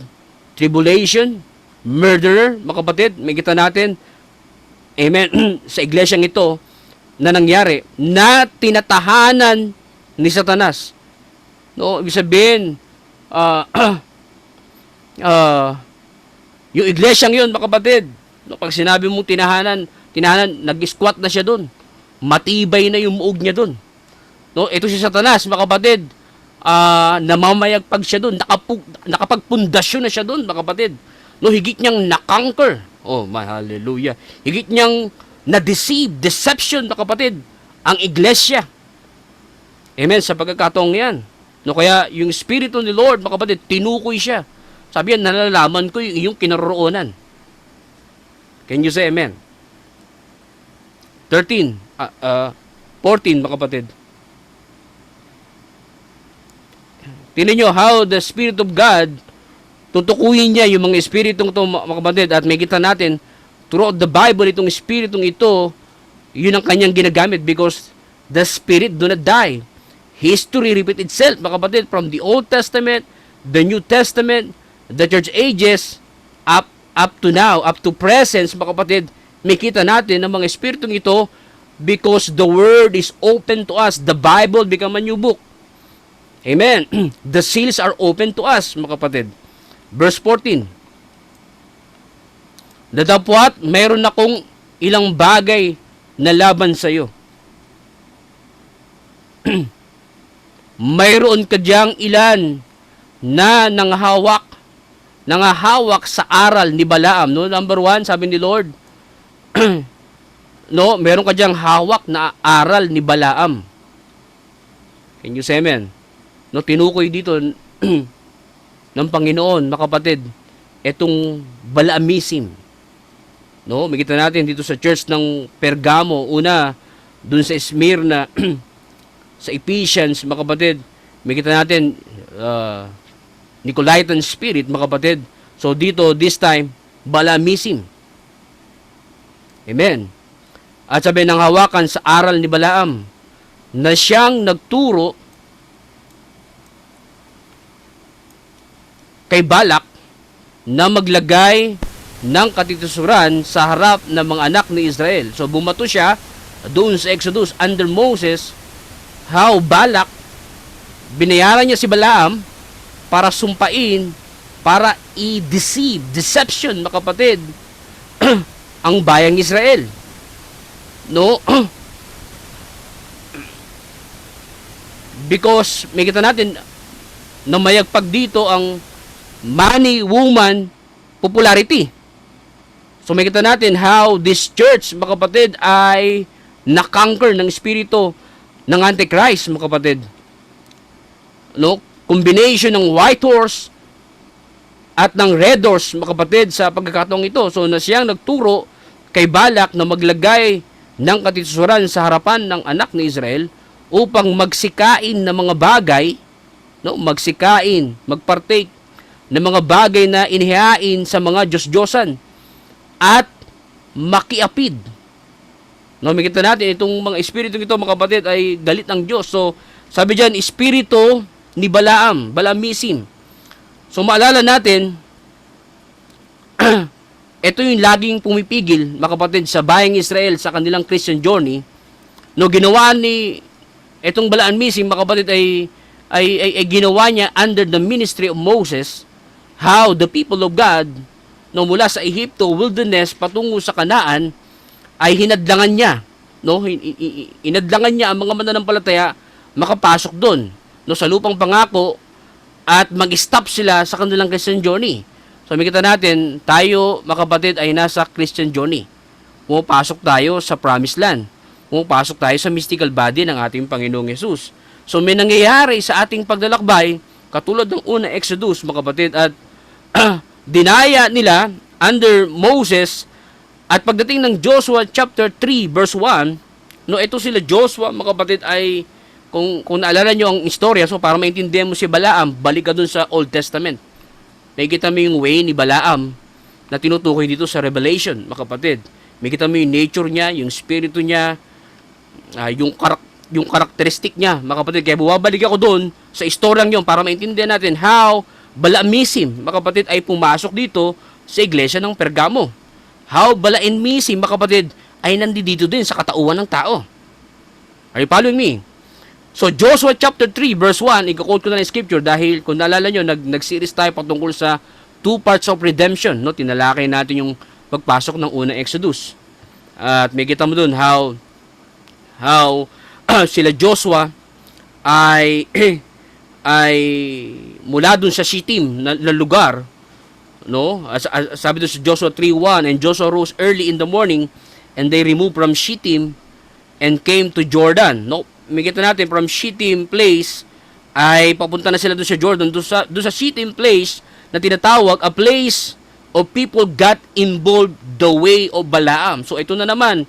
tribulation, murderer, mga kapatid, may kita natin, amen, sa iglesyang ito, na nangyari, na tinatahanan ni Satanas. No, ibig sabihin, yung iglesyang yun, mga kapatid, no, pag sinabi mong tinahanan, nag-squat na siya doon. Matibay na yung muog niya doon. No, ito si Satanas, mga kapatid, namamayagpag siya doon, nakapagpundasyon na siya doon, mga kapatid. No, higit niyang nakonquer. Oh, my hallelujah. Higit niyang na-deceive, deception, mga kapatid, ang iglesia. Amen, sa pagkakataong yan. No, kaya yung Espiritu ni Lord, mga kapatid, tinukoy siya. Sabi yan, nalalaman ko yung iyong kinaroroonan. Can you say amen? 14, mga kapatid. Tingnan nyo how the Spirit of God, tutukuyin niya yung mga espiritong ito, mga kapatid, at may kita natin, throughout the Bible, itong espiritong ito, yun ang kanyang ginagamit because the Spirit do not die. History repeat itself, mga kapatid, from the Old Testament, the New Testament, the church ages, up to now, up to presence, mga kapatid, may kita natin ng mga espiritong ito because the Word is open to us. The Bible become a new book. Amen. The seals are open to us, mga kapatid. Verse 14. Datapwat, mayroon akong ilang bagay na laban sa iyo. Mayroon ka diyang ilan na nanghahawak sa aral ni Balaam. No? Number 1, sabi ni Lord, no, meron ka diyang hawak na aral ni Balaam. Can you say amen? No, tinukoy dito ng Panginoon, mga kapatid, etong Balaamism. No, makita natin dito sa church ng Pergamo, una, dun sa Smyrna, sa Ephesians, mga kapatid, makita natin, Nicolaitan spirit, mga kapatid. So dito, this time, Balaamism. Amen. At sabi ng hawakan sa aral ni Balaam, na siyang nagturo kay Balak na maglagay ng katitusuran sa harap ng mga anak ni Israel. So bumato siya doon sa Exodus under Moses, how Balak, binayaran niya si Balaam para sumpain, para i-deceive, deception, mga kapatid, ang bayang Israel. No? Because, may kita natin, na mayagpag dito ang money, woman, popularity. So, may kita natin how this church, mga kapatid, ay nakonquer ng espiritu ng Antichrist, mga kapatid. No? Combination ng white horse at ng red horse, mga kapatid, sa pagkakataong ito. So, na siyang nagturo kay Balak na maglagay ng katitusuran sa harapan ng anak ni Israel upang magsikain ng mga bagay, no? Magsikain, magpartake ng mga bagay na inihain sa mga Diyos-Diyosan at makiapid. No, makita natin itong mga espiritu ito, mga kapatid, ay galit ng Diyos. So, sabi diyan, espiritu ni Balaam, Balaamism. So, maalala natin, ito yung laging pumipigil, mga kapatid, sa bayang Israel sa kanilang Christian journey. No, ginawa ni itong Balaamism, mga kapatid, ay ginawa niya under the ministry of Moses, how the people of God, no, mula sa Ehipto, wilderness, patungo sa Kanaan, ay hinadlangan niya. No, inadlangan niya ang mga mananampalataya makapasok doon, no, sa lupang pangako at mag-stop sila sa kanilang Christian journey. So, makita natin, tayo, mga kapatid, ay nasa Christian journey. Pumapasok tayo sa promised land. Pumapasok tayo sa mystical body ng ating Panginoong Yesus. So, may nangyayari sa ating paglalakbay, katulad ng una Exodus, mga kapatid, at dinaya nila under Moses. At pagdating ng Joshua chapter 3 verse 1, no, ito sila Joshua, mga kapatid, ay kung naalala nyo ang istorya, so para maintindihan mo si Balaam, balik ka dun sa Old Testament. Nakikita mo yung way ni Balaam na tinutukoy dito sa Revelation, mga kapatid. Makita mo yung nature niya, yung spirito niya, yung karakteristik niya, mga kapatid. Kaya bumabalik ako doon sa istoryang yun para maintindihan natin how Balaamism, mga kapatid, ay pumasok dito sa iglesia ng Pergamo. How Balaamism, mga kapatid, ay nandito din sa katauhan ng tao. Are you following me? So, Joshua chapter 3, verse 1, i-quote ko na ng scripture dahil kung naalala nyo, nag-series tayo patungkol sa two parts of redemption. No? Tinalakay natin yung pagpasok ng unang Exodus. At may kita mo dun how sila Joshua ay mula dun sa Shittim na lugar, no? Sabi dun sa Joshua 3:1, and Joshua rose early in the morning and they removed from Shittim and came to Jordan. No, may kita natin from Shittim place ay papunta na sila dun sa Jordan, dun sa Shittim place na tinatawag a place of people got involved the way of Balaam. So ito na naman,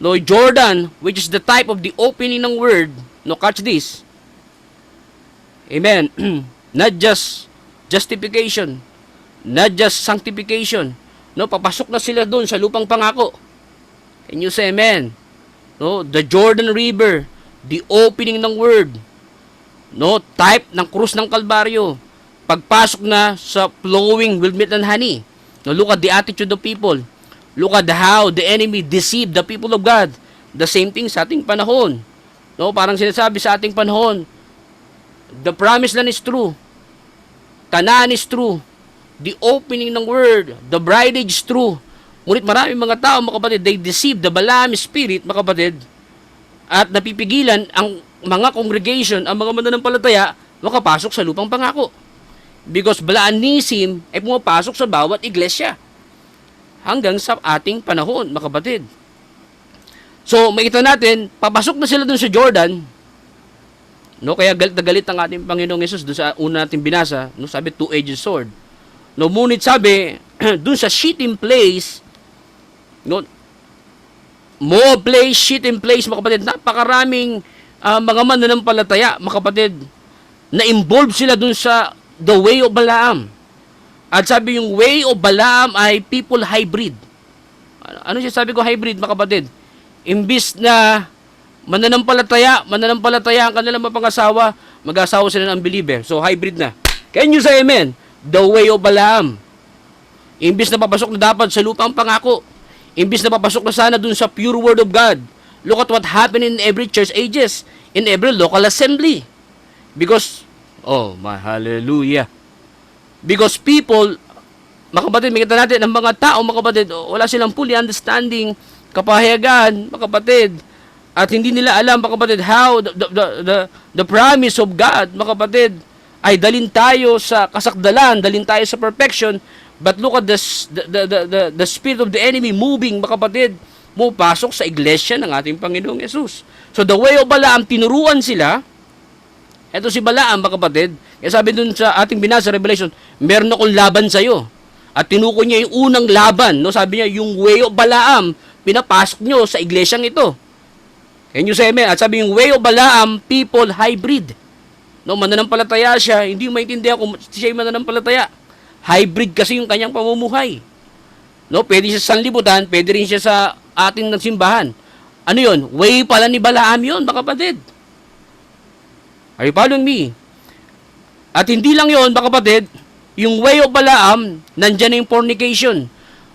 no, Jordan, which is the type of the opening ng word, no, catch this. Amen. Not just justification, not just sanctification. No, papasok na sila doon sa lupang pangako. Can you say amen? No, the Jordan River, the opening ng word. No, type ng krus ng Kalbaryo. Pagpasok na sa flowing with milk and honey. No, look at the attitude of people. Look at how the enemy deceived the people of God. The same thing sa ating panahon. No, parang sinasabi sa ating panahon, the promised land is true. Canaan is true. The opening ng word, the bridage is true. Ngunit maraming mga tao, mga kapatid, they deceive the Balaam spirit, mga kapatid, at napipigilan ang mga congregation, ang mga mananampalataya, makapasok sa lupang pangako. Because Balaamism ay pumapasok sa bawat iglesia hanggang sa ating panahon, mga kapatid. So, makita natin, papasok na sila dun sa Jordan. No, kaya galit na galit ang ating Panginoong Yesus doon sa una nating binasa, no, sabi two-edged sword. No, ngunit sabi doon sa Shittim place, no, Moab place, Shittim place, mga kapatid, napakaraming mga mananampalataya, mga kapatid, na involved sila doon sa the way of Balaam. At sabi yung way of Balaam ay people hybrid. Ano siya sabi ko hybrid, mga kapatid? Imbis na mananampalataya ang kanilang mapangasawa, mag-asawa sila ng unbeliever. So, hybrid na. Can you say amen? The way of Balaam. Imbis na papasok na dapat sa lupang pangako. Imbis na papasok na sana dun sa pure word of God. Look at what happened in every church ages, in every local assembly. Because, oh my hallelujah. Because people, mga kapatid, makita natin, ang mga tao, mga kapatid, wala silang fully understanding, kapahayagan, mga kapatid, at hindi nila alam, mga kapatid, how the promise of God, mga kapatid, ay dalin tayo sa kasakdalan, dalin tayo sa perfection. But look at the spirit of the enemy moving, mga kapatid, pumapasok sa iglesia ng ating Panginoong Yesus. So the way of Balaam, tinuruan sila. Ito si Balaam, mga kapatid, kaya sabi dun sa ating binasa Revelation, meron akong laban sa iyo. At tinuko niya yung unang laban, no? Sabi niya, yung way of Balaam, pinapasok nyo sa iglesyang ito. Can you say amen? At sabi yung way of Balaam, people hybrid. No, mananampalataya siya, hindi mo maintindihan kung siya yung mananampalataya. Hybrid kasi yung kanyang pamumuhay. No, pwede siya sa sanlibutan, pwede rin siya sa ating simbahan. Ano yun? Way pala ni Balaam yun, mga kapatid. Are you following me? At hindi lang yun, mga kapatid, yung way of Balaam, nandyan na yung fornication.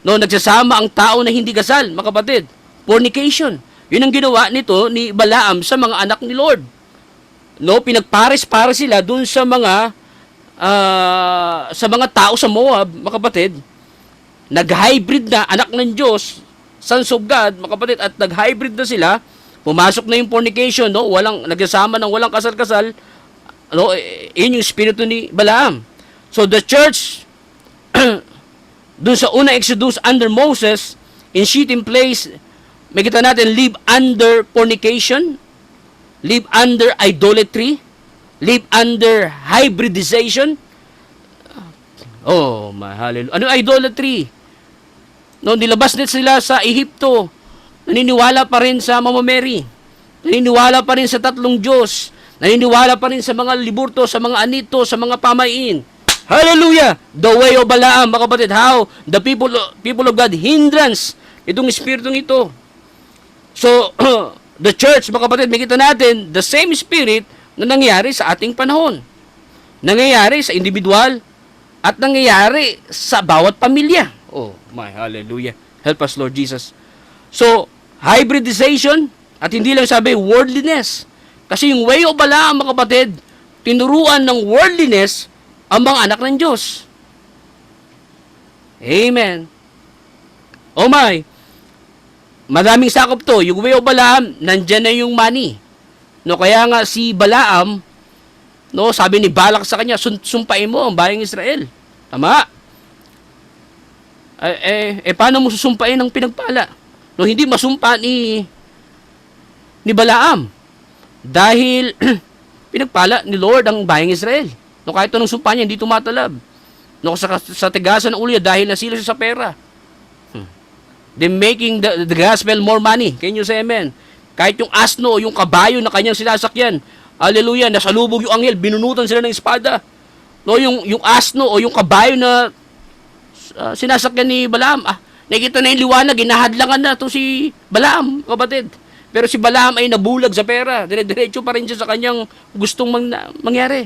No, nagsasama ang tao na hindi kasal, mga kapatid. Fornication. Yun ang ginawa nito ni Balaam sa mga anak ni Lord. No, pinagpares-pares sila dun sa mga tao sa Moab, mga kapatid. Nag-hybrid na, anak ng Diyos, sons of God, mga kapatid, at nag-hybrid na sila. Pumasok na yung fornication, no, nagsasama ng walang kasal-kasal. No, yun yung spirito ni Balaam. So the church dun sa una Exodus under Moses in Shittim place, may kita natin live under fornication, live under idolatry, live under hybridization. Oh, my hallelujah. Ano idolatry? No, nilabas nila sila sa Ehipto. Naniniwala pa rin sa Mama Mary. Naniniwala pa rin sa tatlong Diyos. Naniniwala pa rin sa mga liburto, sa mga anito, sa mga pamain. Hallelujah! The way of Balaam, mga kapatid, how the people of God hindrance Itong espiritong ito. So, the church, mga kapatid, makita natin, the same spirit na nangyayari sa ating panahon. Nangyayari sa individual at nangyayari sa bawat pamilya. Oh, my hallelujah. Help us, Lord Jesus. So, hybridization at hindi lang sabi worldliness. Kasi yung way of Balaam, mga kapatid, tinuruan ng worldliness ang mga anak ng Diyos. Amen. Oh my. Madaming sakop to. Yung way of Balaam, nandyan na yung money. No, kaya nga si Balaam, no, sabi ni Balak sa kanya, sumpain mo ang bayang Israel. Tama? Paano mo susumpain ang pinagpala? No, hindi masumpa ni Balaam. Dahil pinagpala ni Lord ang bayang Israel. No, kahit anong sumpa niya, hindi tumatalab. No, sa tigasan ng ulo dahil nasilo siya sa pera. They're making the gospel more money. Can you say amen? Kahit yung asno o yung kabayo na kanyang sinasakyan, hallelujah, nasalubog yung anghel, binunutan sila ng espada. No, yung asno o yung kabayo na sinasakyan ni Balaam, nakikita na yung liwanag, ginahadlangan na to si Balaam, kapatid. Pero si Balaam ay nabulag sa pera. Dire-diretso pa rin siya sa kanyang gustong mangyari.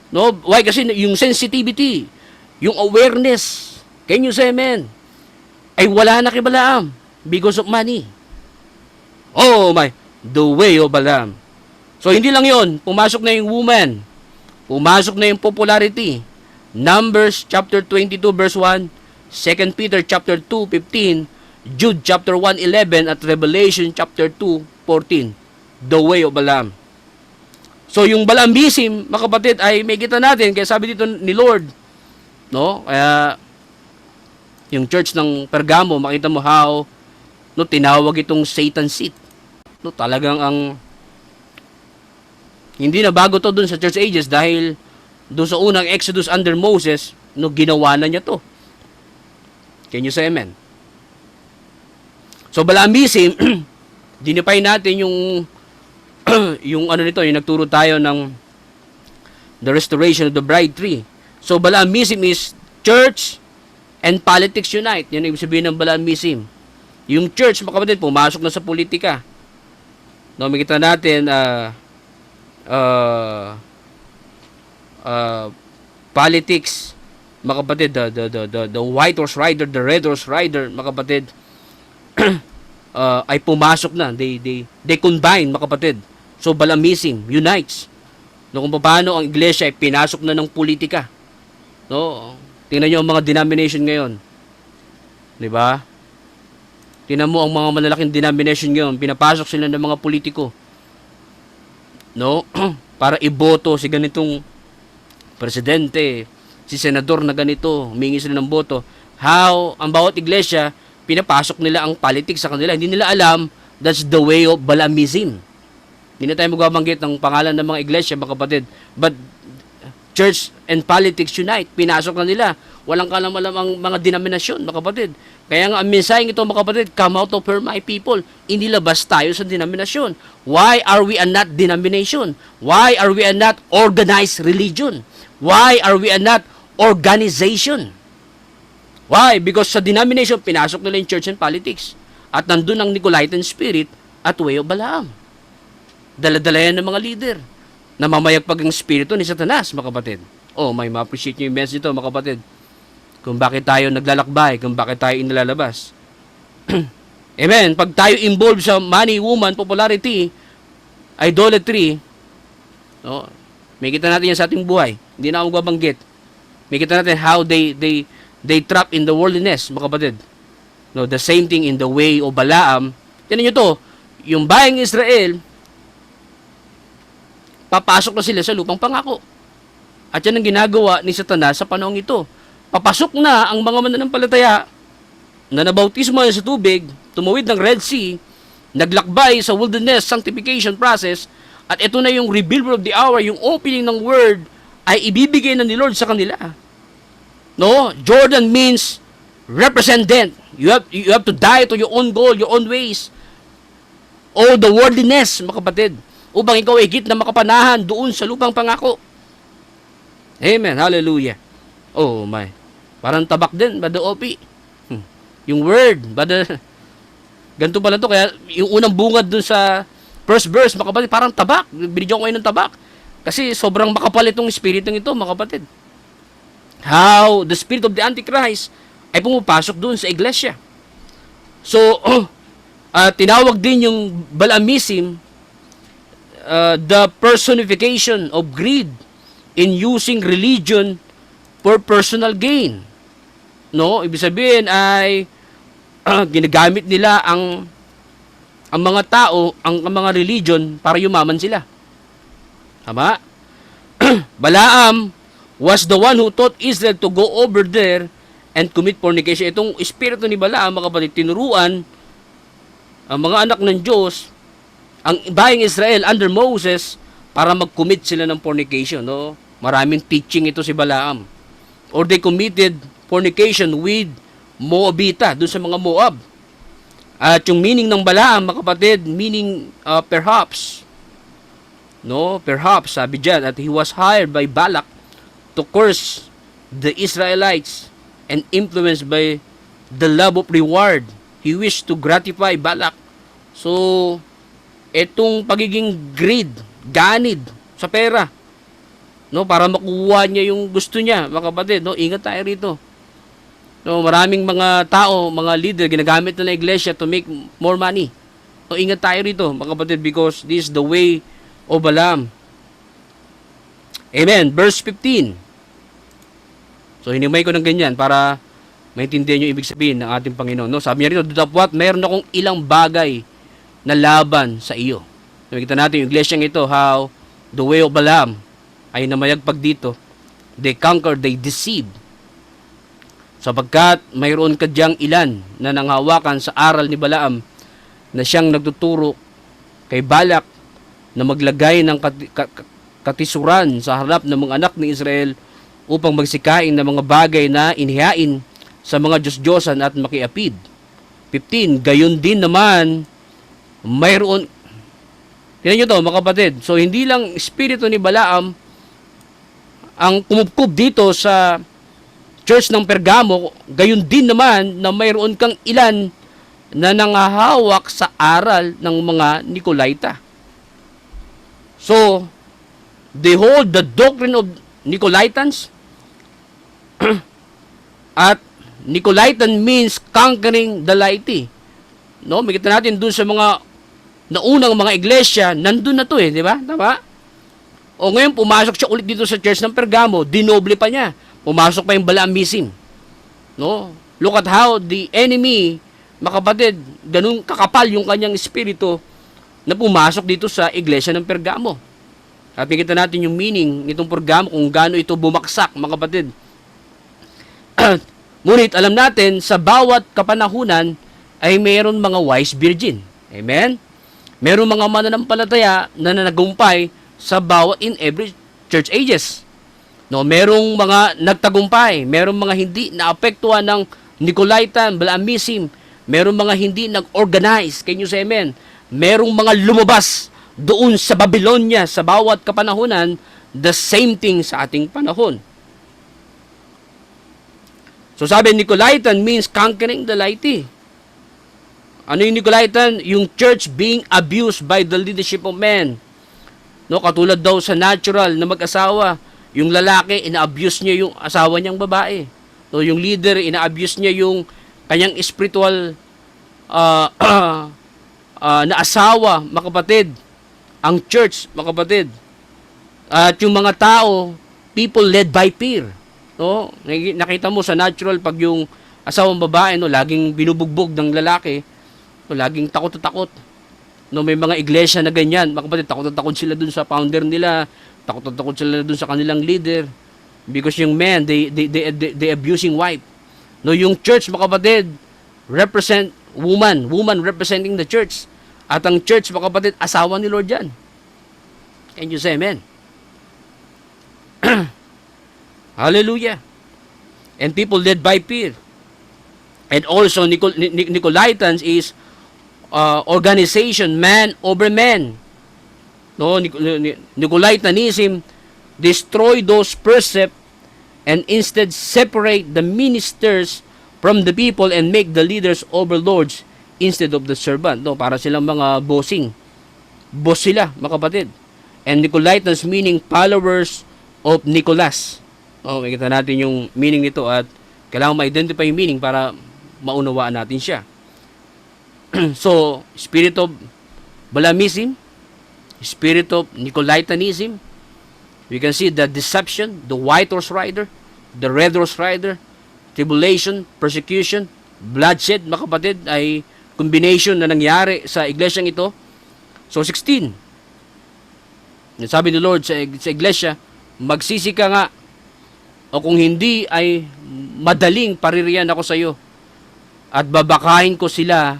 No, why? Kasi yung sensitivity, yung awareness, can you say amen? Ay wala na kay Balaam because of money. Oh my, the way of Balaam. So hindi lang yon, pumasok na yung woman, pumasok na yung popularity. Numbers chapter 22 verse 1, 2 Peter chapter 2:15, Jude chapter 1:11 at Revelation chapter 2:14. The way of Balaam. So yung Balaamism, mga kapatid, ay may kita natin kaya sabi dito ni Lord, no? Kaya yung church ng Pergamo, makita mo how no tinawag itong Satan seat. No, talagang ang hindi na bago to dun sa church ages dahil doon sa unang Exodus under Moses, no ginawa na niya to. Can you say amen? So Balaamism, dinipay natin yung yung ano nito, yung nagturo tayo ng the restoration of the bride tree. So Balaamism is church and politics unite. Yan ang ibig sabihin ng Balaamism. Yung church, mga kapatid, pumasok na sa politika. No, makita natin politics, mga kapatid, the white horse rider, the red horse rider, mga kapatid, ay pumasok na. They combine, mga kapatid. So Balaamism unites. No, kung paano ang iglesia ay pinasok na ng politika. No, tingnan niyo ang mga denomination ngayon. 'Di ba? Tingnan mo ang mga malalaking denomination ngayon, pinapasok sila ng mga politiko. No? Para iboto si ganitong presidente, si senador na ganito, humingi sila ng boto. How ang bawat iglesia pinapasok nila ang politics sa kanila. Hindi nila alam, that's the way of Balaamism. Hindi na tayo magbabanggit ng pangalan ng mga iglesia, mga kapatid. But church and politics unite. Pinasok na nila. Walang kalam-alam ang mga denominasyon, mga kapatid. Kaya nga ang mensaheng ito, mga kapatid, come out of her, my people. Inilabas tayo sa denominasyon. Why are we a not denomination? Why are we a not organized religion? Why are we a not organization? Why? Because sa denomination, pinasok nila yung church and politics. At nandun ang Nicolaitan spirit at way of Balaam. Dala-dala yan ng mga leader. Namamayagpag ang spirito ni Satanas, mga kapatid. Oh, may ma-appreciate nyo yung message ito, mga kapatid. Kung bakit tayo naglalakbay, kung bakit tayo inilalabas. Amen. Pag tayo involved sa money, woman, popularity, idolatry, no, may kita natin yan sa ating buhay. Hindi na ako mababanggit. May kita natin how they trap in the worldliness, mga kapatid. No, the same thing in the way of Balaam. Tignan nyo to, yung bayang Israel, papasok na sila sa lupang pangako. At yan ang ginagawa ni Satanas sa panahong ito. Papasok na ang mga mananampalataya na nabautismo sa tubig, tumawid ng Red Sea, naglakbay sa wilderness sanctification process, at ito na yung reveal of the hour, yung opening ng word, ay ibibigay na ni Lord sa kanila. No? Jordan means representative. You have to die to your own goal, your own ways. All the worldliness, mga kapatid, upang ikaw ay higit na makapanahan doon sa lupang pangako. Amen. Hallelujah. Oh my. Parang tabak din, Brother Opi. Yung word. Ganito pala to. Kaya yung unang bungad dun sa first verse, mga kapatid, parang tabak. Binigyan ko kayo ng tabak. Kasi sobrang makapal itong spiritong ito, mga kapatid. How the spirit of the Antichrist ay pumapasok dun sa iglesia. So, tinawag din yung Balaamism the personification of greed in using religion for personal gain. No, ibig sabihin ay ginagamit nila ang mga tao, ang mga religion para yumaman sila. Tama? Balaam was the one who taught Israel to go over there and commit fornication. Itong espiritu ni Balaam, mga kapatid, tinuruan ang mga anak ng Diyos, ang bayang Israel under Moses, para mag-commit sila ng fornication. No? Maraming teaching ito si Balaam. Or they committed fornication with Moabita, doon sa mga Moab. At yung meaning ng Balaam, mga kapatid, meaning perhaps. No, perhaps, sabi dyan, at he was hired by Balak to curse the Israelites and influenced by the love of reward. He wished to gratify Balak. So, etong pagiging greed, ganid sa pera, no, para makuha niya yung gusto niya, mga kapatid, no, ingat tayo rito. No, maraming mga tao, mga leader, ginagamit na iglesia to make more money. So, ingat tayo rito, mga kapatid, because this is the way of Balaam. Amen. Verse 15. So, hinimay ko ng ganyan para maintindihan yung ibig sabihin ng ating Panginoon. No? Sabi niya rito, datapwat, mayroon akong ilang bagay na laban sa iyo. Nakikita natin yung iglesyang ito, how the way of Balaam ay namayagpag dito. They conquer, they deceive. Sapagkat mayroon kadyang ilan na nanghawakan sa aral ni Balaam na siyang nagtuturo kay Balak na maglagay ng katisuran sa harap ng mga anak ni Israel upang magsikain ng mga bagay na inihain sa mga Diyos-Diyosan at makiapid. 15. Gayon din naman mayroon, tingnan nyo to, mga kapatid. So, hindi lang espiritu ni Balaam ang kumupkup dito sa church ng Pergamo, gayon din naman na mayroon kang ilan na nangahawak sa aral ng mga Nicolaita. So, they hold the doctrine of Nicolaitans. At Nicolaitan means conquering the laity. No, makita natin dun sa mga naunang mga iglesia, nandun na to di ba? Tama? O ngayon, pumasok siya ulit dito sa church ng Pergamo, dinoble pa niya. Pumasok pa yung Balaamism. No? Look at how the enemy, mga kapatid, ganun kakapal yung kanyang espiritu na pumasok dito sa iglesia ng Pergamo. At makita natin yung meaning nitong Pergamo, kung gaano ito bumaksak, mga kapatid. Ngunit alam natin, sa bawat kapanahunan ay mayroon mga wise virgin. Amen? Mayroon mga mananampalataya na nagumpay sa bawat in every church ages. No, merong mga nagtagumpay, merong mga hindi naapektuhan ng Nicolaitan, Balaamism, merong mga hindi nag-organize. Can you say amen? Merong mga lumabas doon sa Babylonia sa bawat kapanahunan, the same thing sa ating panahon. So sabi, Nicolaitan means conquering the laity. Ano yung Nicolaitan? Yung church being abused by the leadership of men. No, katulad daw sa natural na mag-asawa, yung lalaki, ina-abuse niya yung asawa niyang babae. No, yung leader, ina-abuse niya yung kanyang spiritual na asawa, mga kapatid. Ang church, mga kapatid. At yung mga tao, people led by fear. No, nakita mo sa natural, pag yung asawang babae, no, laging binubugbog ng lalaki, no, laging takot na takot. No, may mga iglesia na ganyan, mga kapatid, takot na takot sila dun sa founder nila, takot na takot sila dun sa kanilang leader, because yung men, they abusing wife. No, yung church, mga kapatid, represent woman representing the church. At ang church, mga kapatid, asawa ni Lord yan. Can you say amen? Hallelujah. And people led by fear. And also, Nicolaitans is organization, man over man. No, Nicolaitanism destroy those precepts and instead separate the ministers from the people and make the leaders overlords instead of the servant. No, para silang mga bossing. Boss sila, mga kapatid. And Nicolaitans meaning followers of Nicolas. Oh, makita natin yung meaning nito at kailangan ma-identify yung meaning para maunawaan natin siya. So, spirit of Balaamism, spirit of Nicolaitanism, we can see the deception, the white horse rider, the red horse rider, tribulation, persecution, bloodshed, mga kapatid, ay combination na nangyari sa iglesyang ito. So, 16. Sabi ni Lord sa iglesia, magsisi ka nga, o kung hindi ay madaling paririyan ako sa iyo at babakahin ko sila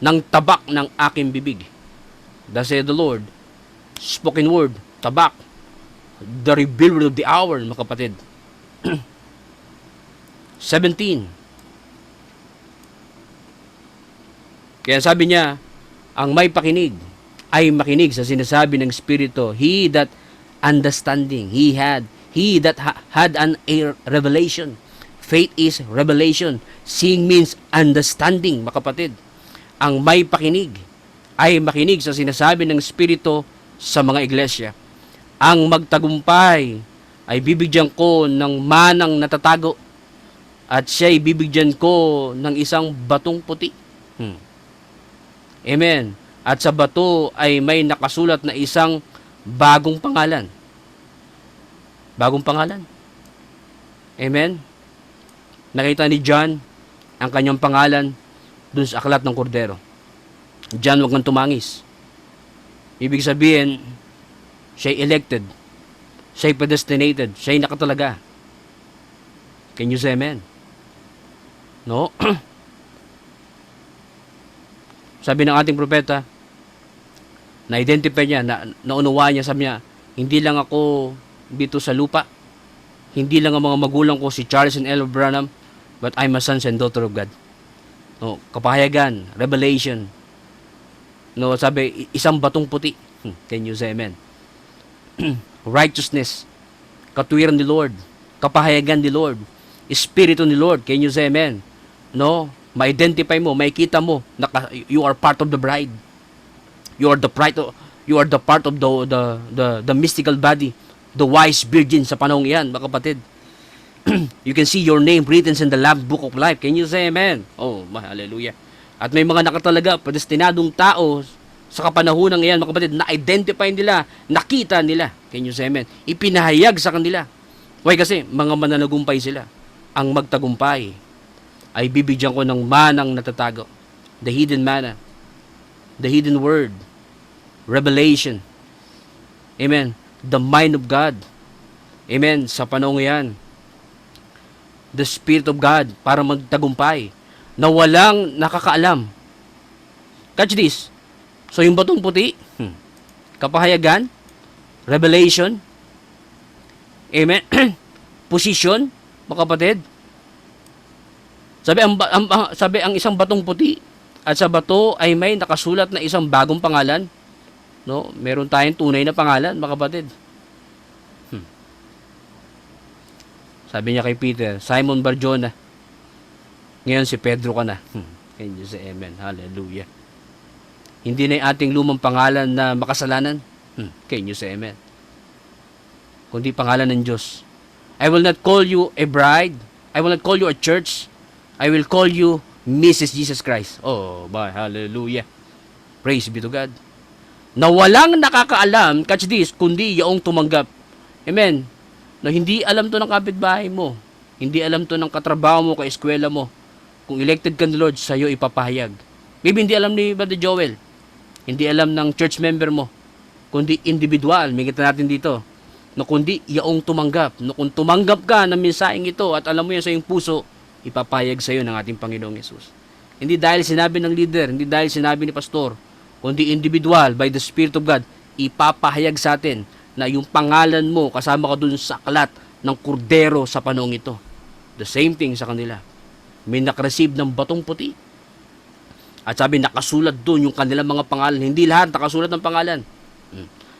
ng tabak ng aking bibig. Thus said the Lord, spoken word, tabak, the revealer of the hour, mga kapatid. 17. Kaya sabi niya, ang may pakinig ay makinig sa sinasabi ng Espiritu. He that understanding, he that had an revelation. Faith is revelation. Seeing means understanding, mga kapatid. Ang may pakinig ay makinig sa sinasabi ng Espiritu sa mga iglesia. Ang magtagumpay ay bibigyan ko ng manang natatago at siya'y bibigyan ko ng isang batong puti. Amen. At sa bato ay may nakasulat na isang bagong pangalan. Bagong pangalan. Amen. Nakita ni John ang kanyang pangalan dun sa aklat ng kordero. John, huwag kang tumangis. Ibig sabihin, siya'y elected. Siya'y predestinated. Siya'y nakatalaga. Can you say amen? No? Sabi ng ating propeta, na-identify niya, naunawaan niya, sabi niya, hindi lang ako dito sa lupa, hindi lang ang mga magulang ko si Charles and Ella Branham, but I'm a son and daughter of God. No, kapahayagan, revelation. No, sabi, isang batong puti. Can you say amen? Righteousness, katuwiran ni Lord, kapahayagan ni Lord, Espiritu ni Lord. Can you say amen? No, ma-identify mo, makikita mo na you are part of the bride. You are the part of the mystical body, the wise virgin sa panahong iyan, mga kapatid. You can see your name written in the Lamb Book of Life. Can you say amen? Oh, hallelujah. At may mga nakatalaga, predestinadong tao sa kapanahonang iyan, mga kapatid, na-identify nila, nakita nila. Can you say amen? Ipinahayag sa kanila. Why? Kasi mga mananagumpay sila. Ang magtagumpay ay bibigyan ko ng manang natatago. The hidden manna. The hidden word. Revelation. Amen. The mind of God. Amen. Sa panahon yan. The Spirit of God para magtagumpay na walang nakakaalam. Catch this. So yung batong puti, kapahayagan, revelation, amen, position, mga kapatid. Sabi ang isang batong puti at sa bato ay may nakasulat na isang bagong pangalan. No, meron tayong tunay na pangalan, mga kapatid. Sabi niya kay Peter, Simon Barjona. Ngayon si Pedro ka na. Can you say amen? Hallelujah. Hindi na yung ating lumang pangalan na makasalanan. Can you say amen? Kundi pangalan ng Diyos. I will not call you a bride. I will not call you a church. I will call you Mrs. Jesus Christ. Oh, bye. Hallelujah. Praise be to God. Na walang nakakaalam, catch this, kundi yaong tumanggap. Amen. Na hindi alam to ng kapitbahay mo. Hindi alam to ng katrabaho mo, kaeskwela mo. Kung elected ka ni Lord, sa'yo ipapahayag. Maybe hindi alam ni Brother Joel. Hindi alam ng church member mo. Kundi individual. May kita natin dito. No, kundi yaong tumanggap. No, kung tumanggap ka ng mensaheng ito at alam mo yan sa iyong puso, ipapahayag sa iyo ng ating Panginoong Yesus. Hindi dahil sinabi ng leader, hindi dahil sinabi ni pastor, kundi individual, by the Spirit of God, ipapahayag sa atin na yung pangalan mo kasama ka dun sa aklat ng kordero sa panahong ito. The same thing sa kanila. May nakareceive ng batong puti. At sabi, nakasulat dun yung kanilang mga pangalan. Hindi lahat nakasulat ng pangalan.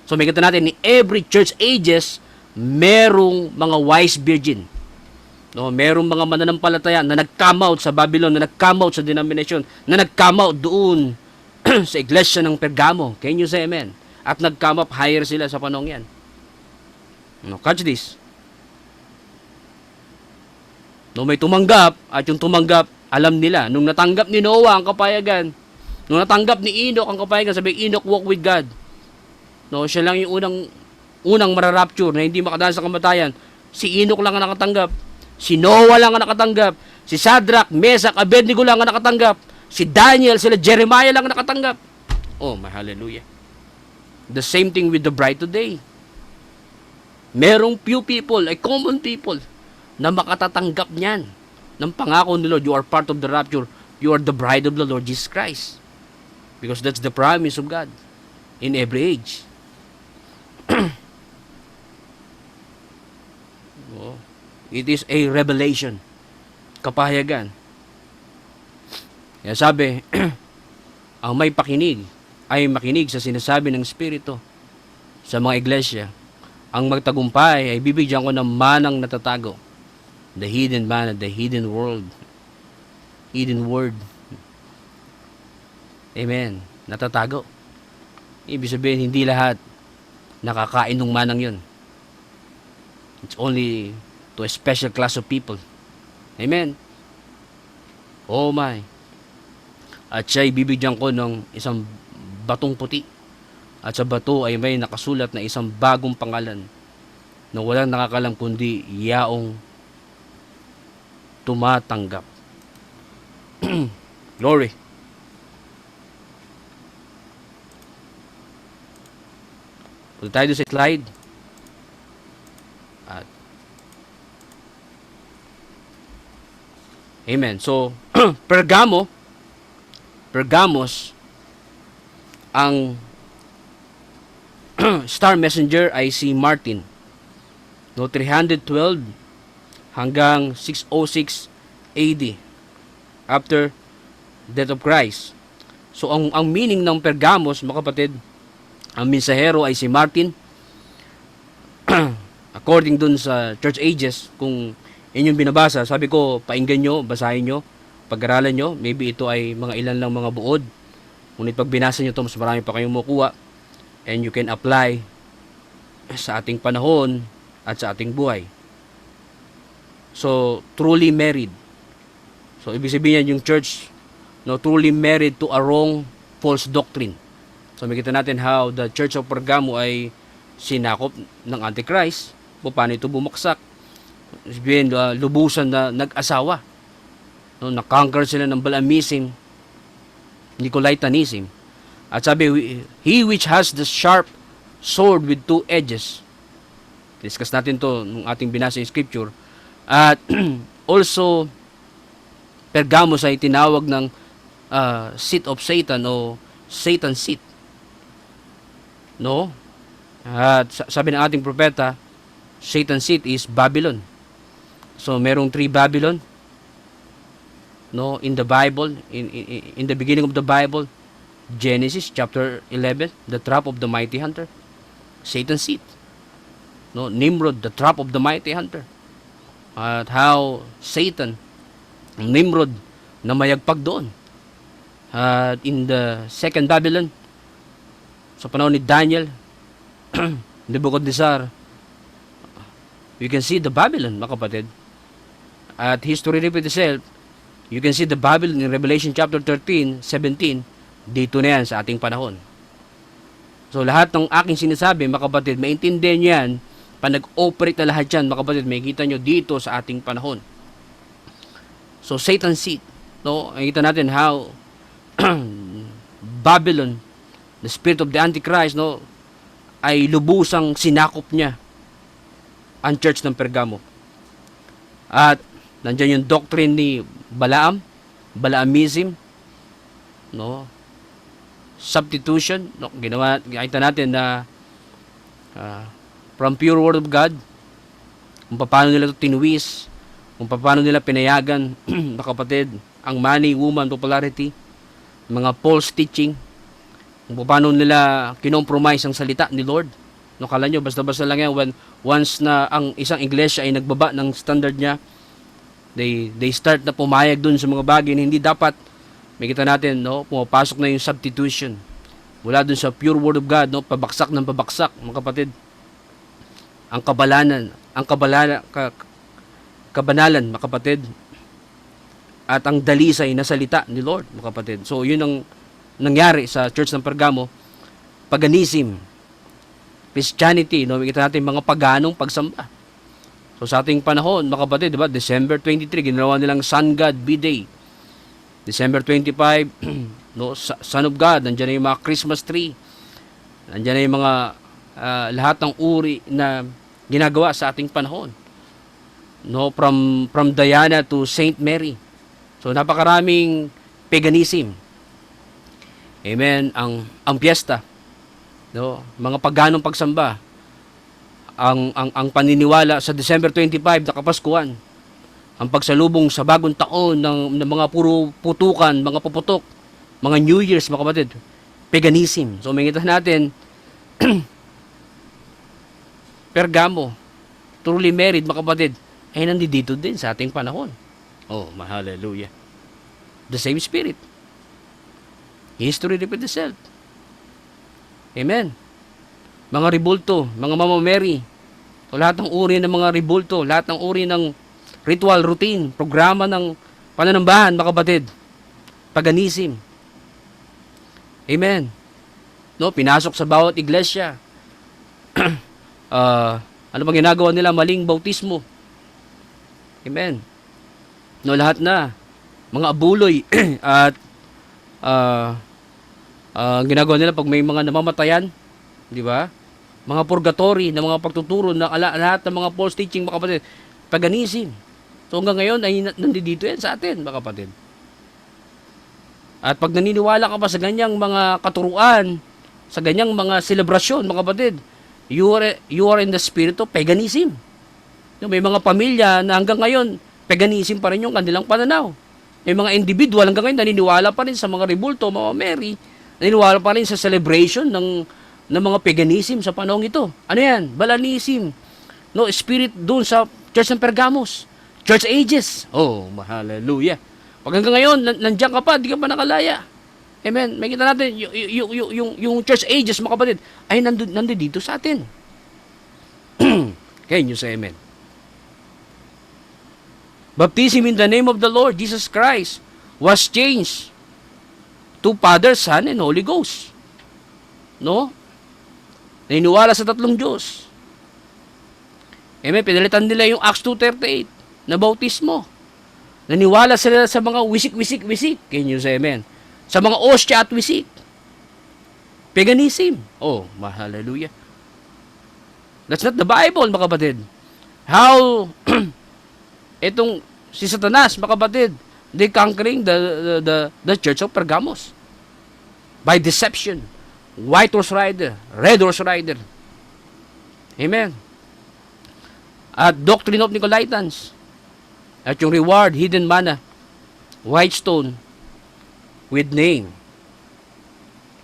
So may kita natin, in every church ages, merong mga wise virgin. No, merong mga mananampalataya na nag-come out sa Babylon, na nag-come out sa denomination, na nag-come out doon sa iglesia ng Pergamo. Can you say amen? At nag-come up higher sila sa panahon yan. No, catch this. No, may tumanggap, at yung tumanggap, alam nila. Nung natanggap ni Noah ang kapayagan, nung natanggap ni Enoch ang kapayagan, sabi, Enoch walk with God. No, siya lang yung unang mararapture na hindi makadaan sa kamatayan. Si Enoch lang ang nakatanggap. Si Noah lang ang nakatanggap. Si Shadrach, Meshach, Abednego lang ang nakatanggap. Si Daniel, sila Jeremiah lang ang nakatanggap. Oh, my hallelujah. The same thing with the bride today. Merong few people, common people, na makatatanggap niyan ng pangako ni Lord. You are part of the rapture. You are the bride of the Lord Jesus Christ. Because that's the promise of God in every age. Oh. It is a revelation. Kapahayagan. Kaya sabi, ang may pakinig ay makinig sa sinasabi ng Espiritu sa mga iglesia. Ang magtagumpay ay bibigyan ko ng manang natatago. The hidden manna, the hidden world. Hidden word. Amen. Natatago. Ibig sabihin, hindi lahat nakakain ng manang yun. It's only to a special class of people. Amen. Oh my. At siya'y bibigyan ko ng isang batong puti. At sa bato ay may nakasulat na isang bagong pangalan na walang nakakalam kundi yaong tumatanggap. Glory. Punta tayo sa slide. At amen. So, Pergamos, ang star messenger ay si Martin. No, 312 hanggang 606 AD after death of Christ. So, ang meaning ng Pergamos, mga kapatid, ang mensahero ay si Martin. According dun sa Church Ages, kung inyong binabasa, sabi ko, painggan nyo, basahin nyo, pag-aralan nyo, maybe ito ay mga ilan lang mga buod. Ngunit pag binasa nyo ito, mas marami pa kayong makuha. And you can apply sa ating panahon at sa ating buhay. So, truly married. So, ibig sabihin yan yung church, no, truly married to a wrong false doctrine. So, makita natin how the Church of Pergamo ay sinakop ng Antichrist. Paano ito bumaksak? Sabihin, lubusan na nag-asawa. No, na-conquer sila ng Balaamism, Nicolaitanism. At sabi, he which has the sharp sword with two edges. Discuss natin to nung ating binasa yung scripture. At also, Pergamos ay tinawag ng seat of Satan o Satan's seat. No? At sabi ng ating propeta, Satan's seat is Babylon. So, merong 3 Babylon. No, in the Bible, in the beginning of the Bible, Genesis chapter 11, the trap of the mighty hunter, Satan's seat. No, Nimrod, the trap of the mighty hunter. At how Satan, Nimrod, na mayagpag doon. At in the second Babylon, sa panahon ni Daniel, Nebuchadnezzar, you can see the Babylon, mga kapatid. At history repeats itself. You can see the Babylon in Revelation chapter 13, 17. Dito na yan sa ating panahon. So lahat ng aking sinasabi, mga kapatid, maintindihan nyo yan. Pag nag-operate na lahat yan, mga kapatid, makikita nyo dito sa ating panahon. So Satan's seat. No? Makikita natin how Babylon, the spirit of the Antichrist, no, ay lubusang sinakop niya ang church ng Pergamo. At nandiyan yung doctrine ni Balaam, Balaamism, no? Substitution, no? Kita natin na from pure word of God, kung paano nila ito tinuwis, kung paano nila pinayagan, mga kapatid, ang money, woman, popularity, mga false teaching, kung paano nila kinompromise ang salita ni Lord. No, kala nyo, basta-basta lang yan, once na ang isang iglesia ay nagbaba ng standard niya, They start na pumayag dun sa mga bagay na hindi dapat. Makita natin, no, pumapasok na yung substitution. Mula dun sa pure word of God, no, pabaksak ng pabaksak, mga kapatid. Ang kabanalan, mga kapatid. At ang dalisay na salita ni Lord, mga kapatid. So, yun ang nangyari sa Church ng Pergamo. Paganism, Christianity, no, makita natin mga paganong pagsamba. So, sa ating panahon, mga kapatid, diba, December 23, ginawa nilang Sun God B-Day. December 25, no, Son of God, nandiyan na yung mga Christmas tree. Nandiyan na yung mga lahat ng uri na ginagawa sa ating panahon. No, from Diana to Saint Mary. So napakaraming paganism. Amen, ang piyesta, no, mga paganong pagsamba. Ang paniniwala sa December 25 na Kapaskuhan. Ang pagsalubong sa bagong taon ng mga puro putukan, mga puputok, mga New Year's, mga kapatid. Paganism. So, makikita natin, Pergamo, truly married, mga kapatid, ay nandito din sa ating panahon. Oh, hallelujah. The same spirit. History repeat itself. Amen. Mga ribulto, mga Mama Mary, o lahat ng uri ng mga ribulto, lahat ng uri ng ritual, routine, programa ng pananambahan, mga kapatid. Paganism. Amen. No, pinasok sa bawat iglesia. Ano bang ginagawa nila? Maling bautismo. Amen. No, lahat na. Mga abuloy at ginagawa nila pag may mga namamatayan, di ba? Mga purgatory na mga pagtuturo na lahat ng mga false teaching, mga kapatid. Paganism. So hanggang ngayon ay nandito yan sa atin, mga kapatid. At pag naniniwala ka pa sa ganyang mga katuruan, sa ganyang mga selebrasyon, mga kapatid, you are in the spirit of paganism. May mga pamilya na hanggang ngayon, paganism pa rin yung kanilang pananaw. May mga individual hanggang ngayon naniniwala pa rin sa mga ribulto, mga Mary, naniniwala pa rin sa celebration ng mga paganism sa panahong ito. Ano yan? Balanism. No, spirit doon sa Church ng Pergamos. Church ages. Oh, hallelujah. Pag hanggang ngayon, nandiyan ka pa, di ka pa nakalaya. Amen. Makita natin, yung church ages, mga kapatid, ay nandito sa atin. Can you say amen? Baptism in the name of the Lord Jesus Christ was changed to Father, Son, and Holy Ghost. No? Naniniwala sa tatlong Diyos. Amen. Pinalitan nila yung Acts 2:38 na bautismo. Naniwala sila sa mga wisik. Can you say amen? Sa mga ostya at wisik. Paganism. Oh, hallelujah. That's not the Bible, mga kapatid. How itong si Satanas, mga kapatid, they conquering the Church of Pergamos by deception. White horse rider, red horse rider. Amen. At doctrine of Nicolaitans. At yung reward, hidden manna, white stone, with name.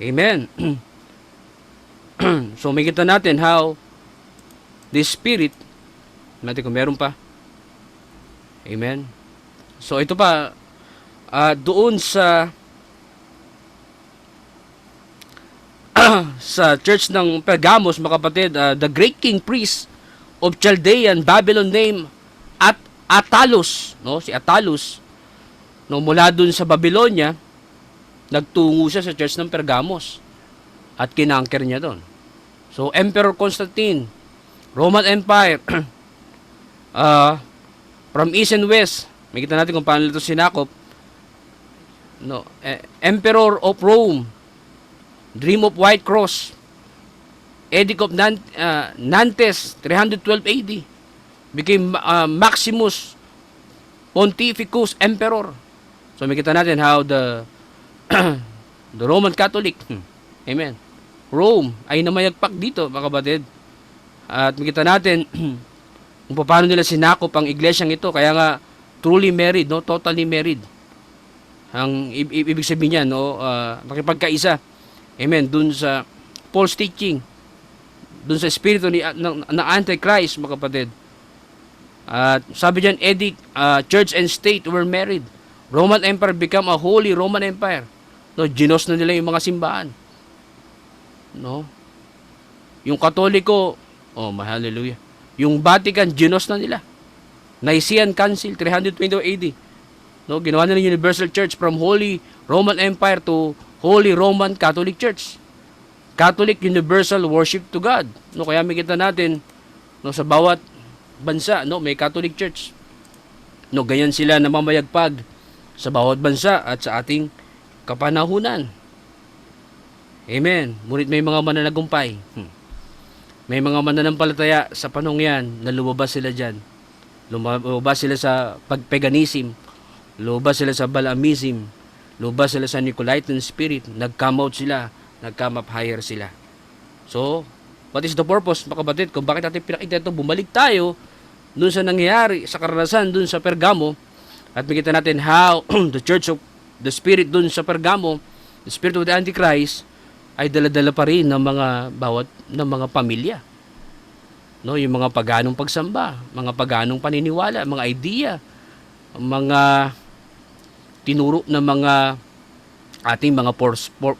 Amen. So, makita natin how the Spirit, natin kung meron pa. Amen. So, ito pa, doon sa sa church ng Pergamos, mga kapatid, the great king priest of Chaldean Babylon name at Attalus, no, si Attalus, no, mula dun sa Babylonia, nagtungo siya sa church ng Pergamos at kinangker niya doon. So Emperor Constantine, Roman Empire, from east and west, makita natin kung paano ito sinakop. No, Emperor of Rome, Dream of White Cross, Edict of Nantes, 312 AD, became Maximus Pontificus Emperor. So makita natin how the Roman Catholic, amen, Rome ay namayagpak dito, mga kapatid. At makita natin kung paano nila sinakop ang iglesyang ito. Kaya nga truly married, no, totally married. Ang ibig sabihin niya, no, nakipagkaisa, amen, dun sa false teaching, dun sa espiritu ng Antichrist, mga kapatid. At sabi diyan, edict, church and state were married. Roman Empire become a holy Roman Empire. No, ginos na nila yung mga simbahan. No? Yung Katoliko, oh, hallelujah. Yung Vatican, ginos na nila. Nicene Council, 322 AD. No, ginawa nila yung Universal Church from Holy Roman Empire to Holy Roman Catholic Church. Catholic universal worship to God. No, kaya makita natin no sa bawat bansa, no, may Catholic Church. No, ganyan sila namamayagpag sa bawat bansa at sa ating kapanahunan. Amen. Ngunit may mga mananagumpay. May mga mananampalataya sa panong yan na lumabas sila dyan. Lumabas sila sa pagpaganism. Lumabas sila sa Balaamism. Lumabas sila sa Nicolaitan spirit. Nag-come out sila. Nag-come up higher sila. So, what is the purpose, mga kapatid? Kung bakit natin pinakita ito, bumalik tayo dun sa nangyayari, sa karanasan dun sa Pergamo, at makita natin how the church of the spirit dun sa Pergamo, the spirit of the Antichrist, ay dala-dala pa rin ng mga pamilya. No, yung mga paganong pagsamba, mga paganong paniniwala, mga idea, mga tinuro ng mga ating mga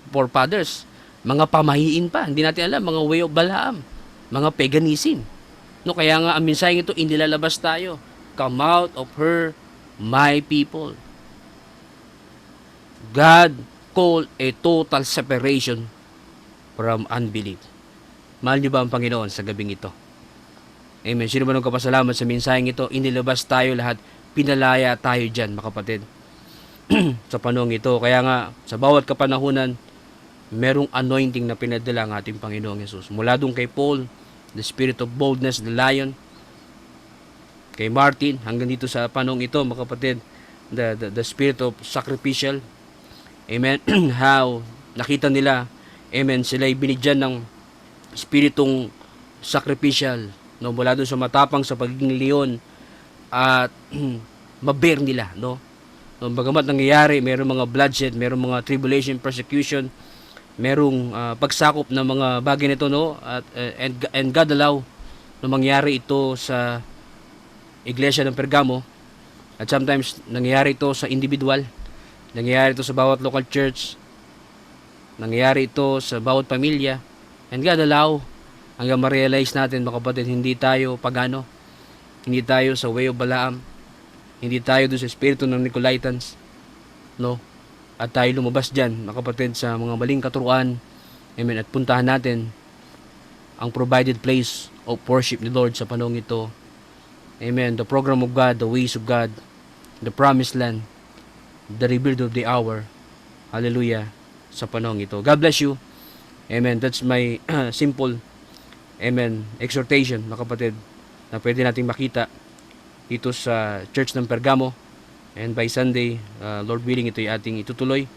forefathers, mga pamahiin pa, hindi natin alam, mga way of Balaam, mga paganism. No, kaya nga ang mensaheng ito inilalabas tayo. Come out of her, my people. God called a total separation from unbelief. Mahal niyo ba ang Panginoon sa gabing ito? Amen. Sino ba nung kapasalamat sa mensaheng ito? Inilabas tayo lahat. Pinalaya tayo dyan, mga kapatid. Sa panahon ito. Kaya nga, sa bawat kapanahunan, merong anointing na pinadala ng ating Panginoong Yesus. Mula doon kay Paul, the spirit of boldness, the lion. Kay Martin, hanggang dito sa panahon ito, mga kapatid, the spirit of sacrificial. Amen. How nakita nila, amen, sila'y binigyan ng spiritong sacrificial. No, mula doon sa matapang sa pagiging leon at mabear nila, no? No, bagamat nangyayari, mayroong mga bloodshed, mayroong mga tribulation, persecution, mayroong pagsakop ng mga bagay nito, no? At and God allow na mangyari ito sa iglesia ng Pergamo. At sometimes nangyayari ito sa individual, nangyayari ito sa bawat local church, nangyayari ito sa bawat pamilya. And God allow hanggang ma-realize natin, mga kapatid, hindi tayo pagano, hindi tayo sa way of Balaam, hindi tayo doon sa espiritu ng Nicolaitans, no? At tayo lumabas dyan, mga kapatid, sa mga maling katuruan. Amen. At puntahan natin ang provided place of worship ni Lord sa panahon ito. Amen. The program of God, the ways of God, the promised land, the rebuild of the hour. Hallelujah. Sa panahon ito. God bless you. Amen. That's my simple, amen, exhortation, mga kapatid, na pwede nating makita dito sa Church ng Pergamo. And by Sunday, Lord willing, ito'y ating itutuloy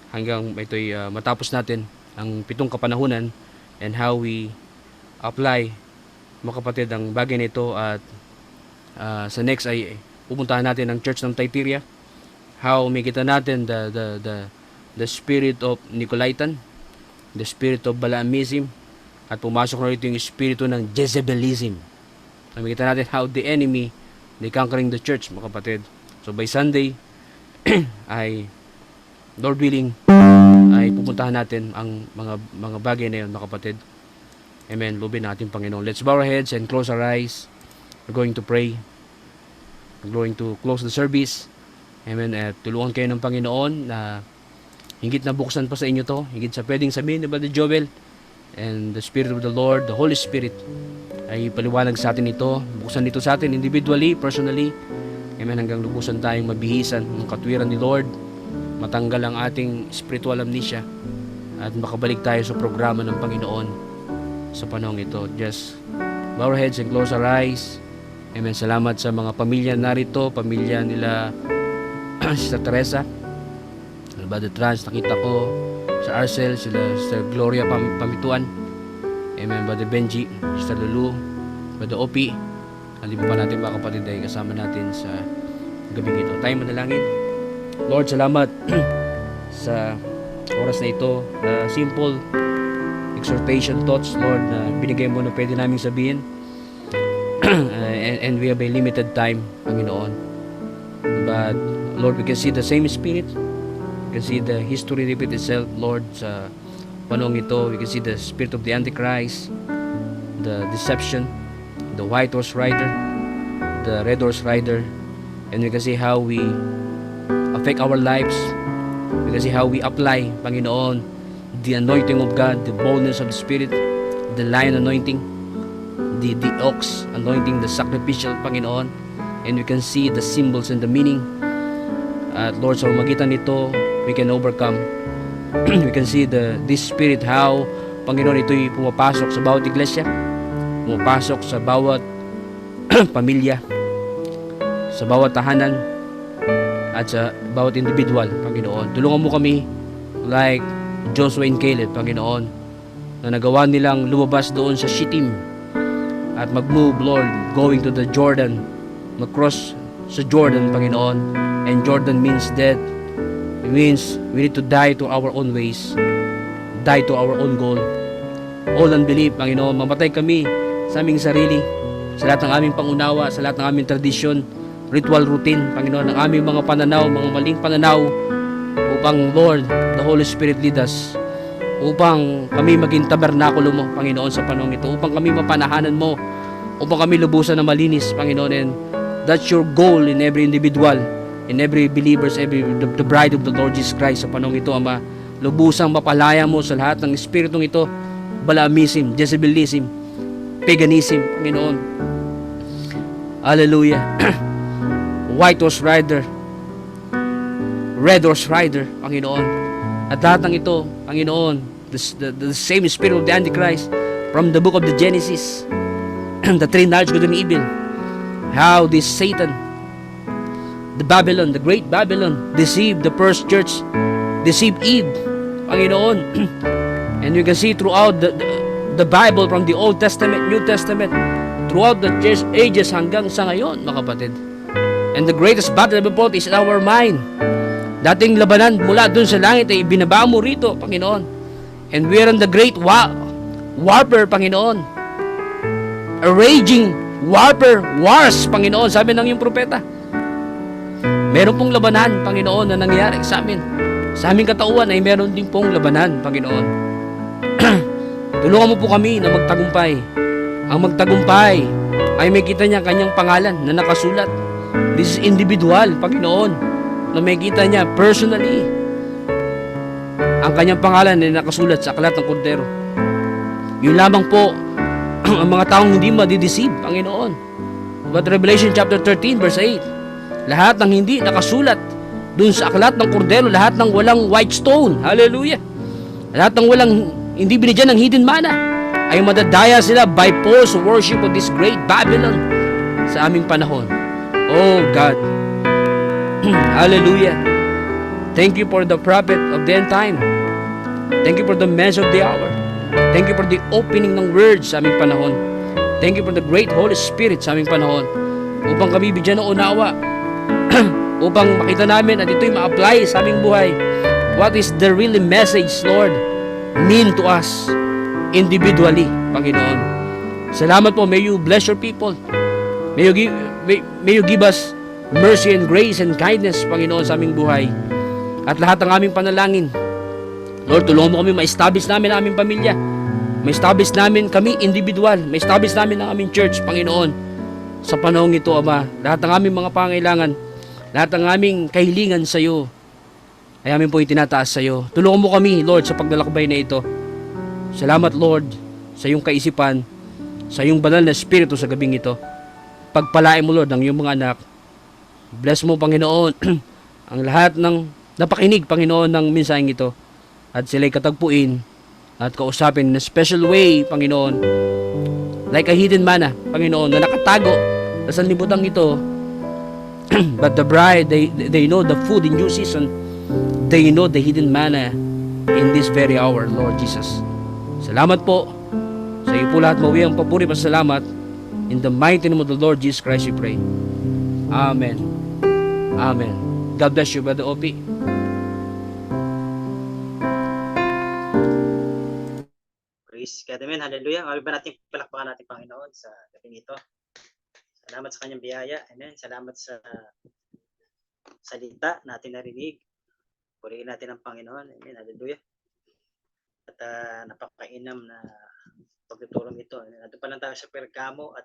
hanggang ito'y matapos natin ang 7 kapanahunan and how we apply, mga kapatid, ang bagay na ito. At sa next ay pupuntahan natin ang Church ng Thyatira, how makita natin the spirit of Nicolaitan, the spirit of Balaamism, at pumasok na rito yung espiritu ng Jezebelism. Makita natin how the enemy, they conquering the church, mga kapatid. So by Sunday ay Lord willing ay pupuntahan natin ang mga bagay na yun, mga kapatid. Amen. Lubin natin, Panginoon. Let's bow our heads and close our eyes. We're going to pray. We're going to close the service. Amen. At tulungan kayo ng Panginoon na higit na buksan pa sa inyo to, higit sa pwedeng sabihin ni Brother Joel, and the Spirit of the Lord, the Holy Spirit, ay paliwanag sa atin ito, buksan dito sa atin individually, personally. Amen. Hanggang lubusan tayong mabihisan ng katwiran ni Lord, matanggal ang ating spiritual amnesia, at makabalik tayo sa programa ng Panginoon sa panahon ito. Just bow our heads and close our eyes. Amen. Salamat sa mga pamilya narito, pamilya nila Sister Teresa, Brother Trans, nakita ko sa Arcel, sila Sister Gloria Pamituan. Amen. Brother Benji, Sister Lulu, Brother Opi. Hindi pa natin, mga kapatid, ay kasama natin sa gabing ito. Tayo manalangin. Lord, salamat sa oras na ito, na simple exhortation thoughts, Lord, na binigay mo na pwede namin sabihin and we have a limited time, Panginoon. But, Lord, we can see the same Spirit. We can see the history repeat itself, Lord, sa panahong ito. We can see the spirit of the Antichrist, the deception, the white horse rider, the red horse rider, and we can see how we affect our lives. We can see how we apply, Panginoon, the anointing of God, the boldness of the Spirit, the lion anointing, the ox anointing, the sacrificial, Panginoon, and we can see the symbols and the meaning. At Lord, sa magitan nito, we can overcome. We can see this Spirit, how, Panginoon, ito'y pumapasok sa bawat iglesia, pumapasok sa bawat pamilya, sa bawat tahanan, at sa bawat individual, Panginoon. Tulungan mo kami like Joshua and Caleb, Panginoon, na nagawa nilang lumabas doon sa Shittim at mag-move, Lord, going to the Jordan, mag-cross sa Jordan, Panginoon. And Jordan means death. It means we need to die to our own ways, die to our own goal. All unbelief, Panginoon, mamatay kami sa aming sarili, sa lahat ng aming pangunawa, sa lahat ng aming tradisyon, ritual routine, Panginoon, ng aming mga pananaw, mga maling pananaw, upang, Lord, the Holy Spirit lead us, upang kami maging tabernakulo mo, Panginoon, sa panahon ito, upang kami mapanahanan mo, upang kami lubusan na malinis, Panginoon. And that's your goal in every individual, in every believers, the bride of the Lord Jesus Christ sa panahon ito, Ama. Lubusang mapalaya mo sa lahat ng espiritong ito, Balaamism, Jezebelism, paganism, Panginoon. Hallelujah. White horse rider, red horse rider, Panginoon. At lahat ng ito, Panginoon, the same spirit of the Antichrist from the book of the Genesis, the three knowledge good and evil, how this Satan, the Babylon, the great Babylon, deceived the first church, deceived Eve, Panginoon. And you can see throughout the Bible, from the Old Testament, New Testament, throughout the ages hanggang sa ngayon, mga kapatid. And the greatest battle ever fought is in our mind. Dating labanan mula dun sa langit ay binaba mo rito, Panginoon. And we are in the great warfare, Panginoon. A raging warfare, wars, Panginoon, sabi ng iyong propeta. Meron pong labanan, Panginoon, na nangyari sa amin. Sa aming katauhan ay meron din pong labanan, Panginoon. Tulungan mo po kami na magtagumpay. Ang magtagumpay ay may kita niya kanyang pangalan na nakasulat. This is individual, Panginoon, na may kita niya personally. Ang kanyang pangalan ay nakasulat sa aklat ng Kordero. Yun lamang po ang mga taong hindi madideceive, Panginoon. But Revelation chapter 13 verse 8, lahat ng hindi nakasulat dun sa aklat ng Kordero, lahat ng walang white stone, hallelujah, lahat ng walang hindi binigyan ng hidden manna, ay madadaya sila by false worship of this great Babylon sa aming panahon. Oh God, hallelujah. Thank you for the prophet of the end time. Thank you for the message of the hour. Thank you for the opening ng words sa aming panahon. Thank you for the great Holy Spirit sa aming panahon, upang kami bigyan ng unawa, upang makita namin at ito'y ma-apply sa aming buhay. What is the really message, Lord, mean to us individually, Panginoon. Salamat po. May you bless your people. May you give us mercy and grace and kindness, Panginoon, sa aming buhay. At lahat ng aming panalangin, Lord, tulungan mo kami ma-establish namin ang aming pamilya. Ma-establish namin kami individual. Ma-establish namin ang aming church, Panginoon. Sa panahong ito, Ama, lahat ng aming mga pangailangan, lahat ng aming kahilingan sa iyo, ay amin po itinataas sa iyo. Tulungan mo kami, Lord, sa paglalakbay na ito. Salamat, Lord, sa iyong kaisipan, sa iyong banal na espiritu sa gabing ito. Pagpalain mo, Lord, ang iyong mga anak. Bless mo, Panginoon, ang lahat ng napakinig, Panginoon, ng mensaheng ito. At sila'y katagpuin at kausapin in a special way, Panginoon, like a hidden manna, Panginoon, na nakatago sa sanlibutan ito. But the bride, they know the food in due season. They know the hidden manna in this very hour, Lord Jesus. Salamat po. Sa iyo po lahat mawi ang papuri at salamat. In the mighty name of the Lord Jesus Christ we pray. Amen. Amen. God bless you, Brother Opie. Praise God, amen, hallelujah. Mababa natin palakpakan natin, Panginoon, sa gabi nito. Salamat sa kanyang biyaya. Amen. Salamat sa salita natin narinig. Purihin natin ang Panginoon. Amen. Hallelujah. At napakainam na pagtutulong ito. Nandun pa lang tayo sa Pergamo at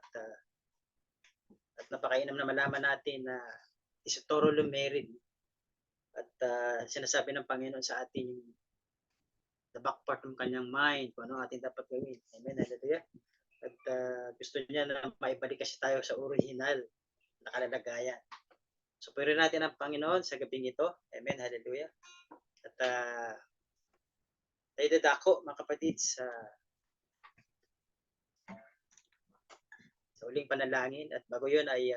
napakainam na malaman natin na is thoroughly married. At sinasabi ng Panginoon sa atin the back part ng kanyang mind, kung ano ating dapat gawin. Amen. Hallelujah. At gusto niya na maibalik kasi tayo sa original na kalalagayan. So, purihin natin ang Panginoon sa gabing ito. Amen. Hallelujah. At tayo dadako, mga kapatid, sa uling panalangin. At bago yun ay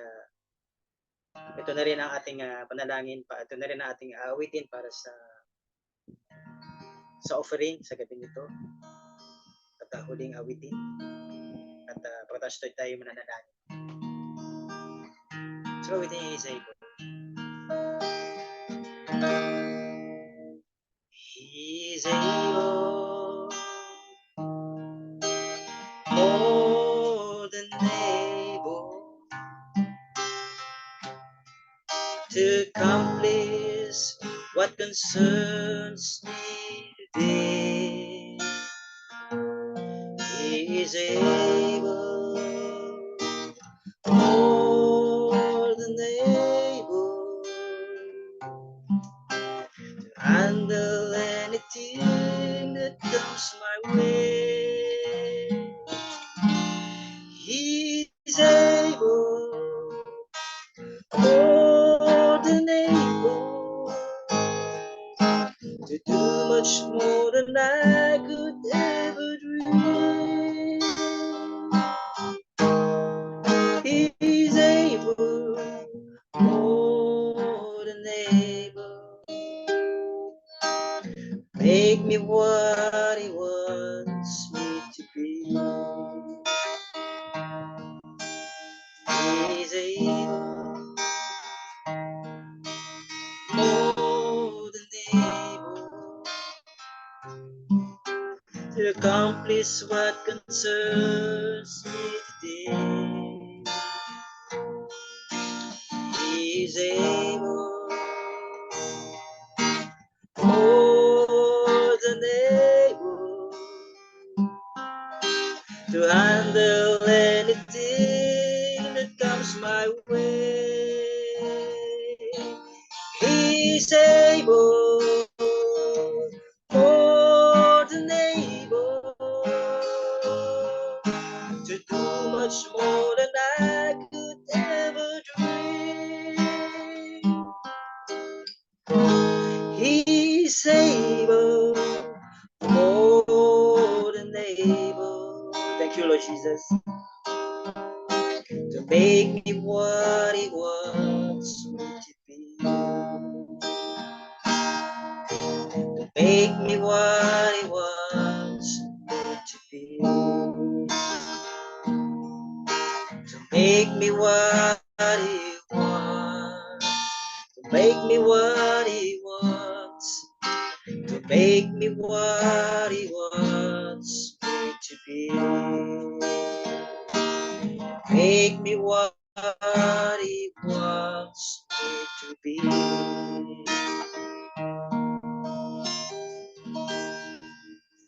ito na rin ang ating panalangin. Ito na rin ang ating awitin para sa offering sa gabing ito. At huling awitin. At pagkatapos tayo mananalangin. So, awitin is able. He's able, more than able, to accomplish what concerns me today. He is able, more than able, to handle anything that comes my way. He's able, more than able, to do much more than I could ever dream. He's able, more than able, make me what he wants me to be. He's able, more than able, to accomplish what concerns me today. He's able, more than able, to handle anything that comes my way. He's able, more than able, to do much more than I could ever dream. He's able, more than able. Thank you, Lord Jesus. To make me what he wants me to be. To make me what he wants me to be. To make me what he wants. To make me what he wants. To make me what he wants me to be. Make me what he wants me to be.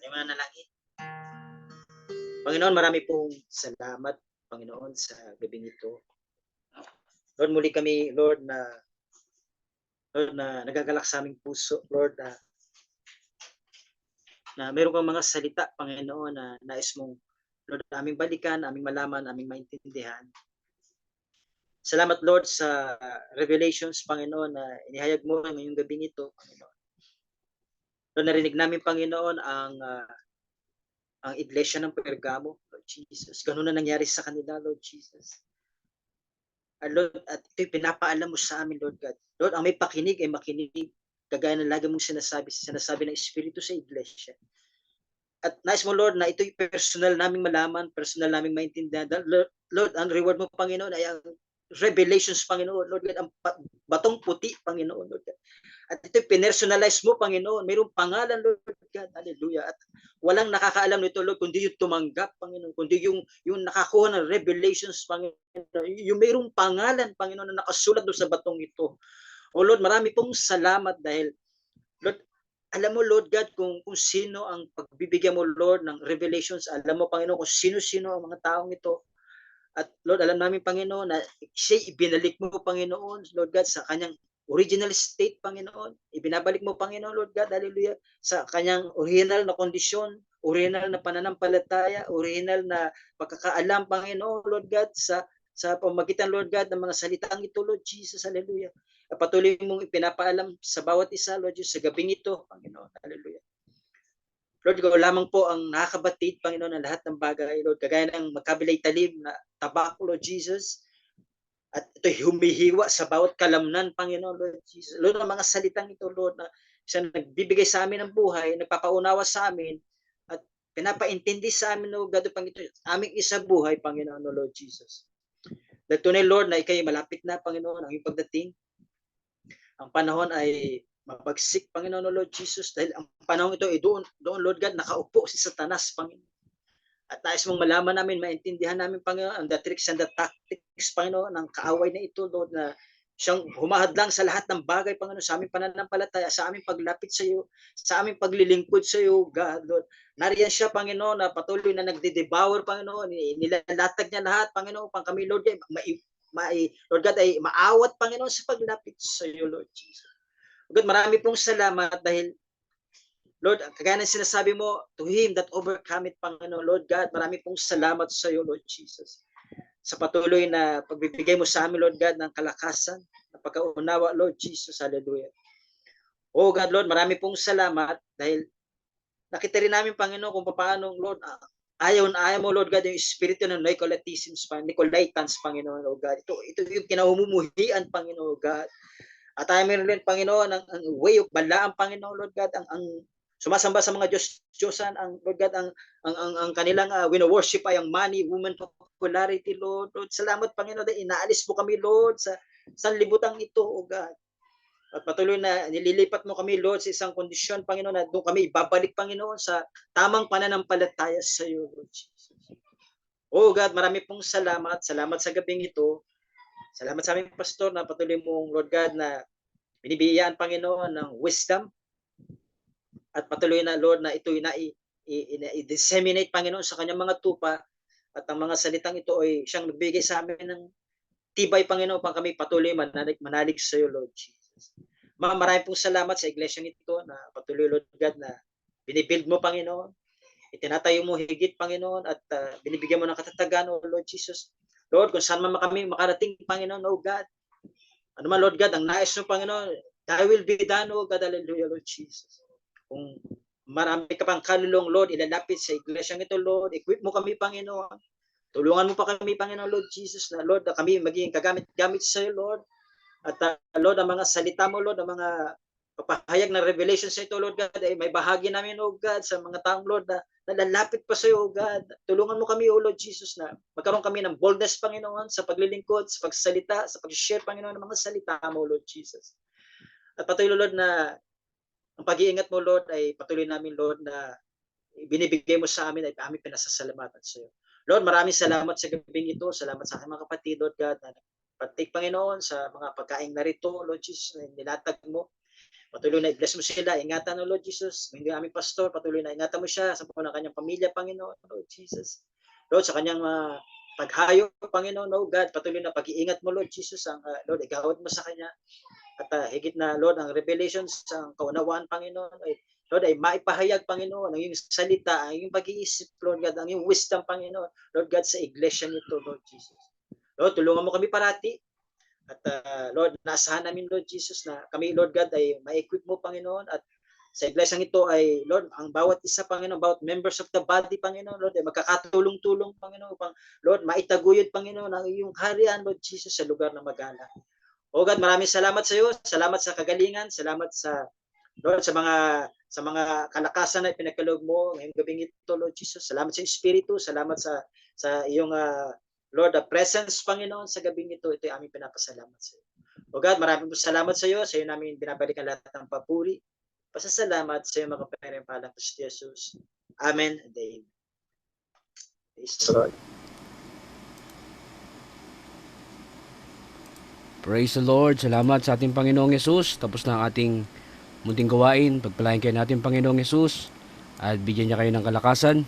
Ay mananalangin. Panginoon, marami pong salamat, Panginoon, sa gabing ito. Lord, muli kami, Lord, na nagagalak sa aming puso, Lord, na meron kang mga salita, Panginoon, na nais mong, Lord, aming balikan, aming malaman, aming maintindihan. Salamat, Lord, sa revelations, Panginoon, na inihayag mo ngayong gabing ito, Panginoon. Lord, narinig namin, Panginoon, ang iglesia ng Pergamo, Lord Jesus. Ganun na nangyari sa kanila, Lord Jesus. Lord, at ito'y pinapaalam mo sa amin, Lord God. Lord, ang may pakinig ay makinig. Kagaya ng lagi mong sinasabi ng Espiritu sa iglesia. At nais mo, Lord, na ito'y personal naming malaman, personal naming maintindihan. Lord, ang reward mo, Panginoon, ay ang revelations, Panginoon, Lord God, ang batong puti, Panginoon, Lord God. At ito pinersonalize mo, Panginoon. Mayroong pangalan, Lord God. Hallelujah. At walang nakakaalam nito, Lord, kundi yung tumanggap, Panginoon. Kundi yung nakakuha ng revelations, Panginoon. Yung mayroong pangalan, Panginoon, na nakasulat doon sa batong ito. O Lord, marami pong salamat dahil, Lord, alam mo, Lord God, kung sino ang pagbibigyan mo, Lord, ng revelations. Alam mo, Panginoon, kung sino-sino ang mga taong ito. At Lord, alam namin, Panginoon, na siya'y ibinalik mo, Panginoon, Lord God, sa kanyang original state, Panginoon. Ibinabalik mo, Panginoon, Lord God, hallelujah, sa kanyang original na kondisyon, original na pananampalataya, original na pagkakaalam, Panginoon, Lord God, sa pamagitan, Lord God, ng mga salitang ito, Lord Jesus, hallelujah. Patuloy mong ipinapaalam sa bawat isa, Lord Jesus, sa gabing ito, Panginoon, hallelujah. Lord, ikaw lamang po ang nakakabatid, Panginoon, ng lahat ng bagay, Lord, kagaya ng magkabilay talim na tabak, Lord Jesus, at ito'y humihiwa sa bawat kalamnan, Panginoon, Lord Jesus. Lord, ang mga salitang ito, Lord, na siya nagbibigay sa amin ng buhay, nagpapaunawa sa amin, at pinapaintindi sa amin, Lord God, Panginoon, aming isa buhay, Panginoon, Lord Jesus. Dahil tunay, Lord, na ikay malapit na, Panginoon, ang iyong pagdating. Ang panahon ay mabagsik, Panginoon, Lord Jesus, dahil ang panahon ito ay doon, Lord God, nakaupo si Satanas, Panginoon. At nais mong malaman namin, maintindihan namin, Panginoon, ang the tricks and the tactics, Panginoon, ng kaaway na ito, Lord, na siyang humahadlang sa lahat ng bagay, Panginoon, sa aming pananampalataya, sa aming paglapit sa iyo, sa aming paglilingkod sa iyo, God, Lord. Nariyan siya, Panginoon, na patuloy na nagde-devour, Panginoon, nilalatag niya lahat, Panginoon, pang kami, Lord, Lord God, ay maawat, Panginoon, sa paglapit sa iyo, Lord Jesus. God, marami pong salamat dahil, Lord, kagaya ng sinasabi mo, to him that overcome it, Panginoon, Lord God, marami pong salamat sa iyo, Lord Jesus. Sa patuloy na pagbibigay mo sa amin, Lord God, ng kalakasan, ng pagkaunawa, Lord Jesus, hallelujah. Oh God, Lord, marami pong salamat dahil nakita rin namin, Panginoon, kung paano, Lord, ayaw mo, Lord God, yung espiritu ng Nicolaitans, Panginoon, Lord God. Ito yung kinahumumuhian, Panginoon, God. At tayo meron rin, Panginoon, ang way of balaan, Panginoon, Lord God, ang sumasamba sa mga Diyosan, ang Lord God, ang kanilang wino-worship ay ang money, woman, popularity, Lord. Lord, salamat, Panginoon, dahil inaalis mo kami, Lord, sa sanlibutan ito, O God. At patuloy na nililipat mo kami, Lord, sa isang kondisyon, Panginoon, na doon kami ibabalik, Panginoon, sa tamang pananampalataya sa iyo, Lord Jesus. Oh God, marami pong salamat. Salamat sa gabing ito. Salamat sa aming pastor na patuloy mong, Lord God, na binibigyan, Panginoon, ng wisdom. At patuloy na, Lord, na ito'y i-disseminate, Panginoon, sa kanyang mga tupa. At ang mga salitang ito ay siyang nagbigay sa amin ng tibay, Panginoon, pang kami patuloy manalig sa iyo, Lord Jesus. Maraming pong salamat sa iglesia nito na patuloy, Lord God, na binibuild mo, Panginoon. Itinatayo mo higit, Panginoon, at binibigyan mo ng katatagan, O Lord Jesus. Lord, kung saan man kami makarating, Panginoon, O God. Ano man, Lord God, ang nais mo, Panginoon, thy will be done, O God, hallelujah, Lord Jesus. Kung marami ka pang kalulong, Lord, ilalapit sa iglesia ito, Lord. Equip mo kami, Panginoon. Tulungan mo pa kami, Panginoon, Lord Jesus, na, Lord, na kami magiging kagamit-gamit sa iyo, Lord. At Lord, ang mga salita mo, Lord, ang mga papahayag na revelations sa ito, Lord God, ay may bahagi namin, O God, sa mga taong, Lord, na nalalapit pa sa iyo, O God. Tulungan mo kami, O Lord Jesus, na magkaroon kami ng boldness, Panginoon, sa paglilingkod, sa pagsalita, sa pag-share, Panginoon, ng mga salita mo, Lord Jesus. At patuloy, Lord, na ang pag-iingat mo, Lord, ay patuloy namin, Lord, na binibigay mo sa amin ay aming pinasasalamatan sa iyo. Lord, maraming salamat sa gabing ito. Salamat sa aking mga kapatid, Lord God, na nagpatik, Panginoon, sa mga pagkain narito, Lord Jesus, na nilatag mo. Patuloy na i-bless mo sila. Ingatan mo, Lord Jesus. Hindi aming pastor, patuloy na ingatan mo siya sa ng kanyang pamilya, Panginoon, Lord Jesus. Lord, sa kanyang paghayo, Panginoon, oh God, patuloy na pag-iingat mo, Lord Jesus, ang Lord, igawad mo sa kanya. At higit na, Lord, ang revelations, ang kaunawaan, Panginoon, ay Lord, ay maipahayag, Panginoon, ang iyong salita, ang iyong pag-iisip, Lord God, ang iyong wisdom, Panginoon, Lord God, sa iglesia nito, Lord Jesus. Lord, tulungan mo kami parati. At Lord, naasahan namin, Lord Jesus, na kami, Lord God, ay ma-equip mo, Panginoon. At sa iglesia ito ay, Lord, ang bawat isa, Panginoon, bawat members of the body, Panginoon, Lord, ay magkakatulong-tulong, Panginoon, upang, Lord, maitaguyod, Panginoon, ang iyong kaharian, Lord Jesus, sa lugar na magala. O God, maraming salamat sa iyo. Salamat sa kagalingan. Salamat sa, Lord, sa mga kalakasan na pinagkaloob mo ngayong gabing ito, Lord Jesus. Salamat sa Espiritu. Salamat sa iyong Lord, the presence, Panginoon, sa gabing ito ay aming pinapasalamat sa iyo. O God, maraming po salamat sa iyo. Sa iyo namin binabalikan lahat ng papuri. Pasasalamat sa iyo, makapangyarihang pangalan ni Jesus. Amen and amen. Praise the Lord. Praise the Lord. Salamat sa ating Panginoong Yesus. Tapos na ang ating munting gawain. Pagpalain kayo natin Panginoong Yesus. At bigyan niya kayo ng kalakasan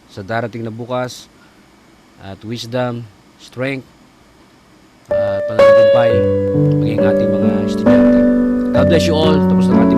sa darating na bukas. At wisdom, strength, at pananagumpay maging ating mga estudyante. God bless you all. Tapos na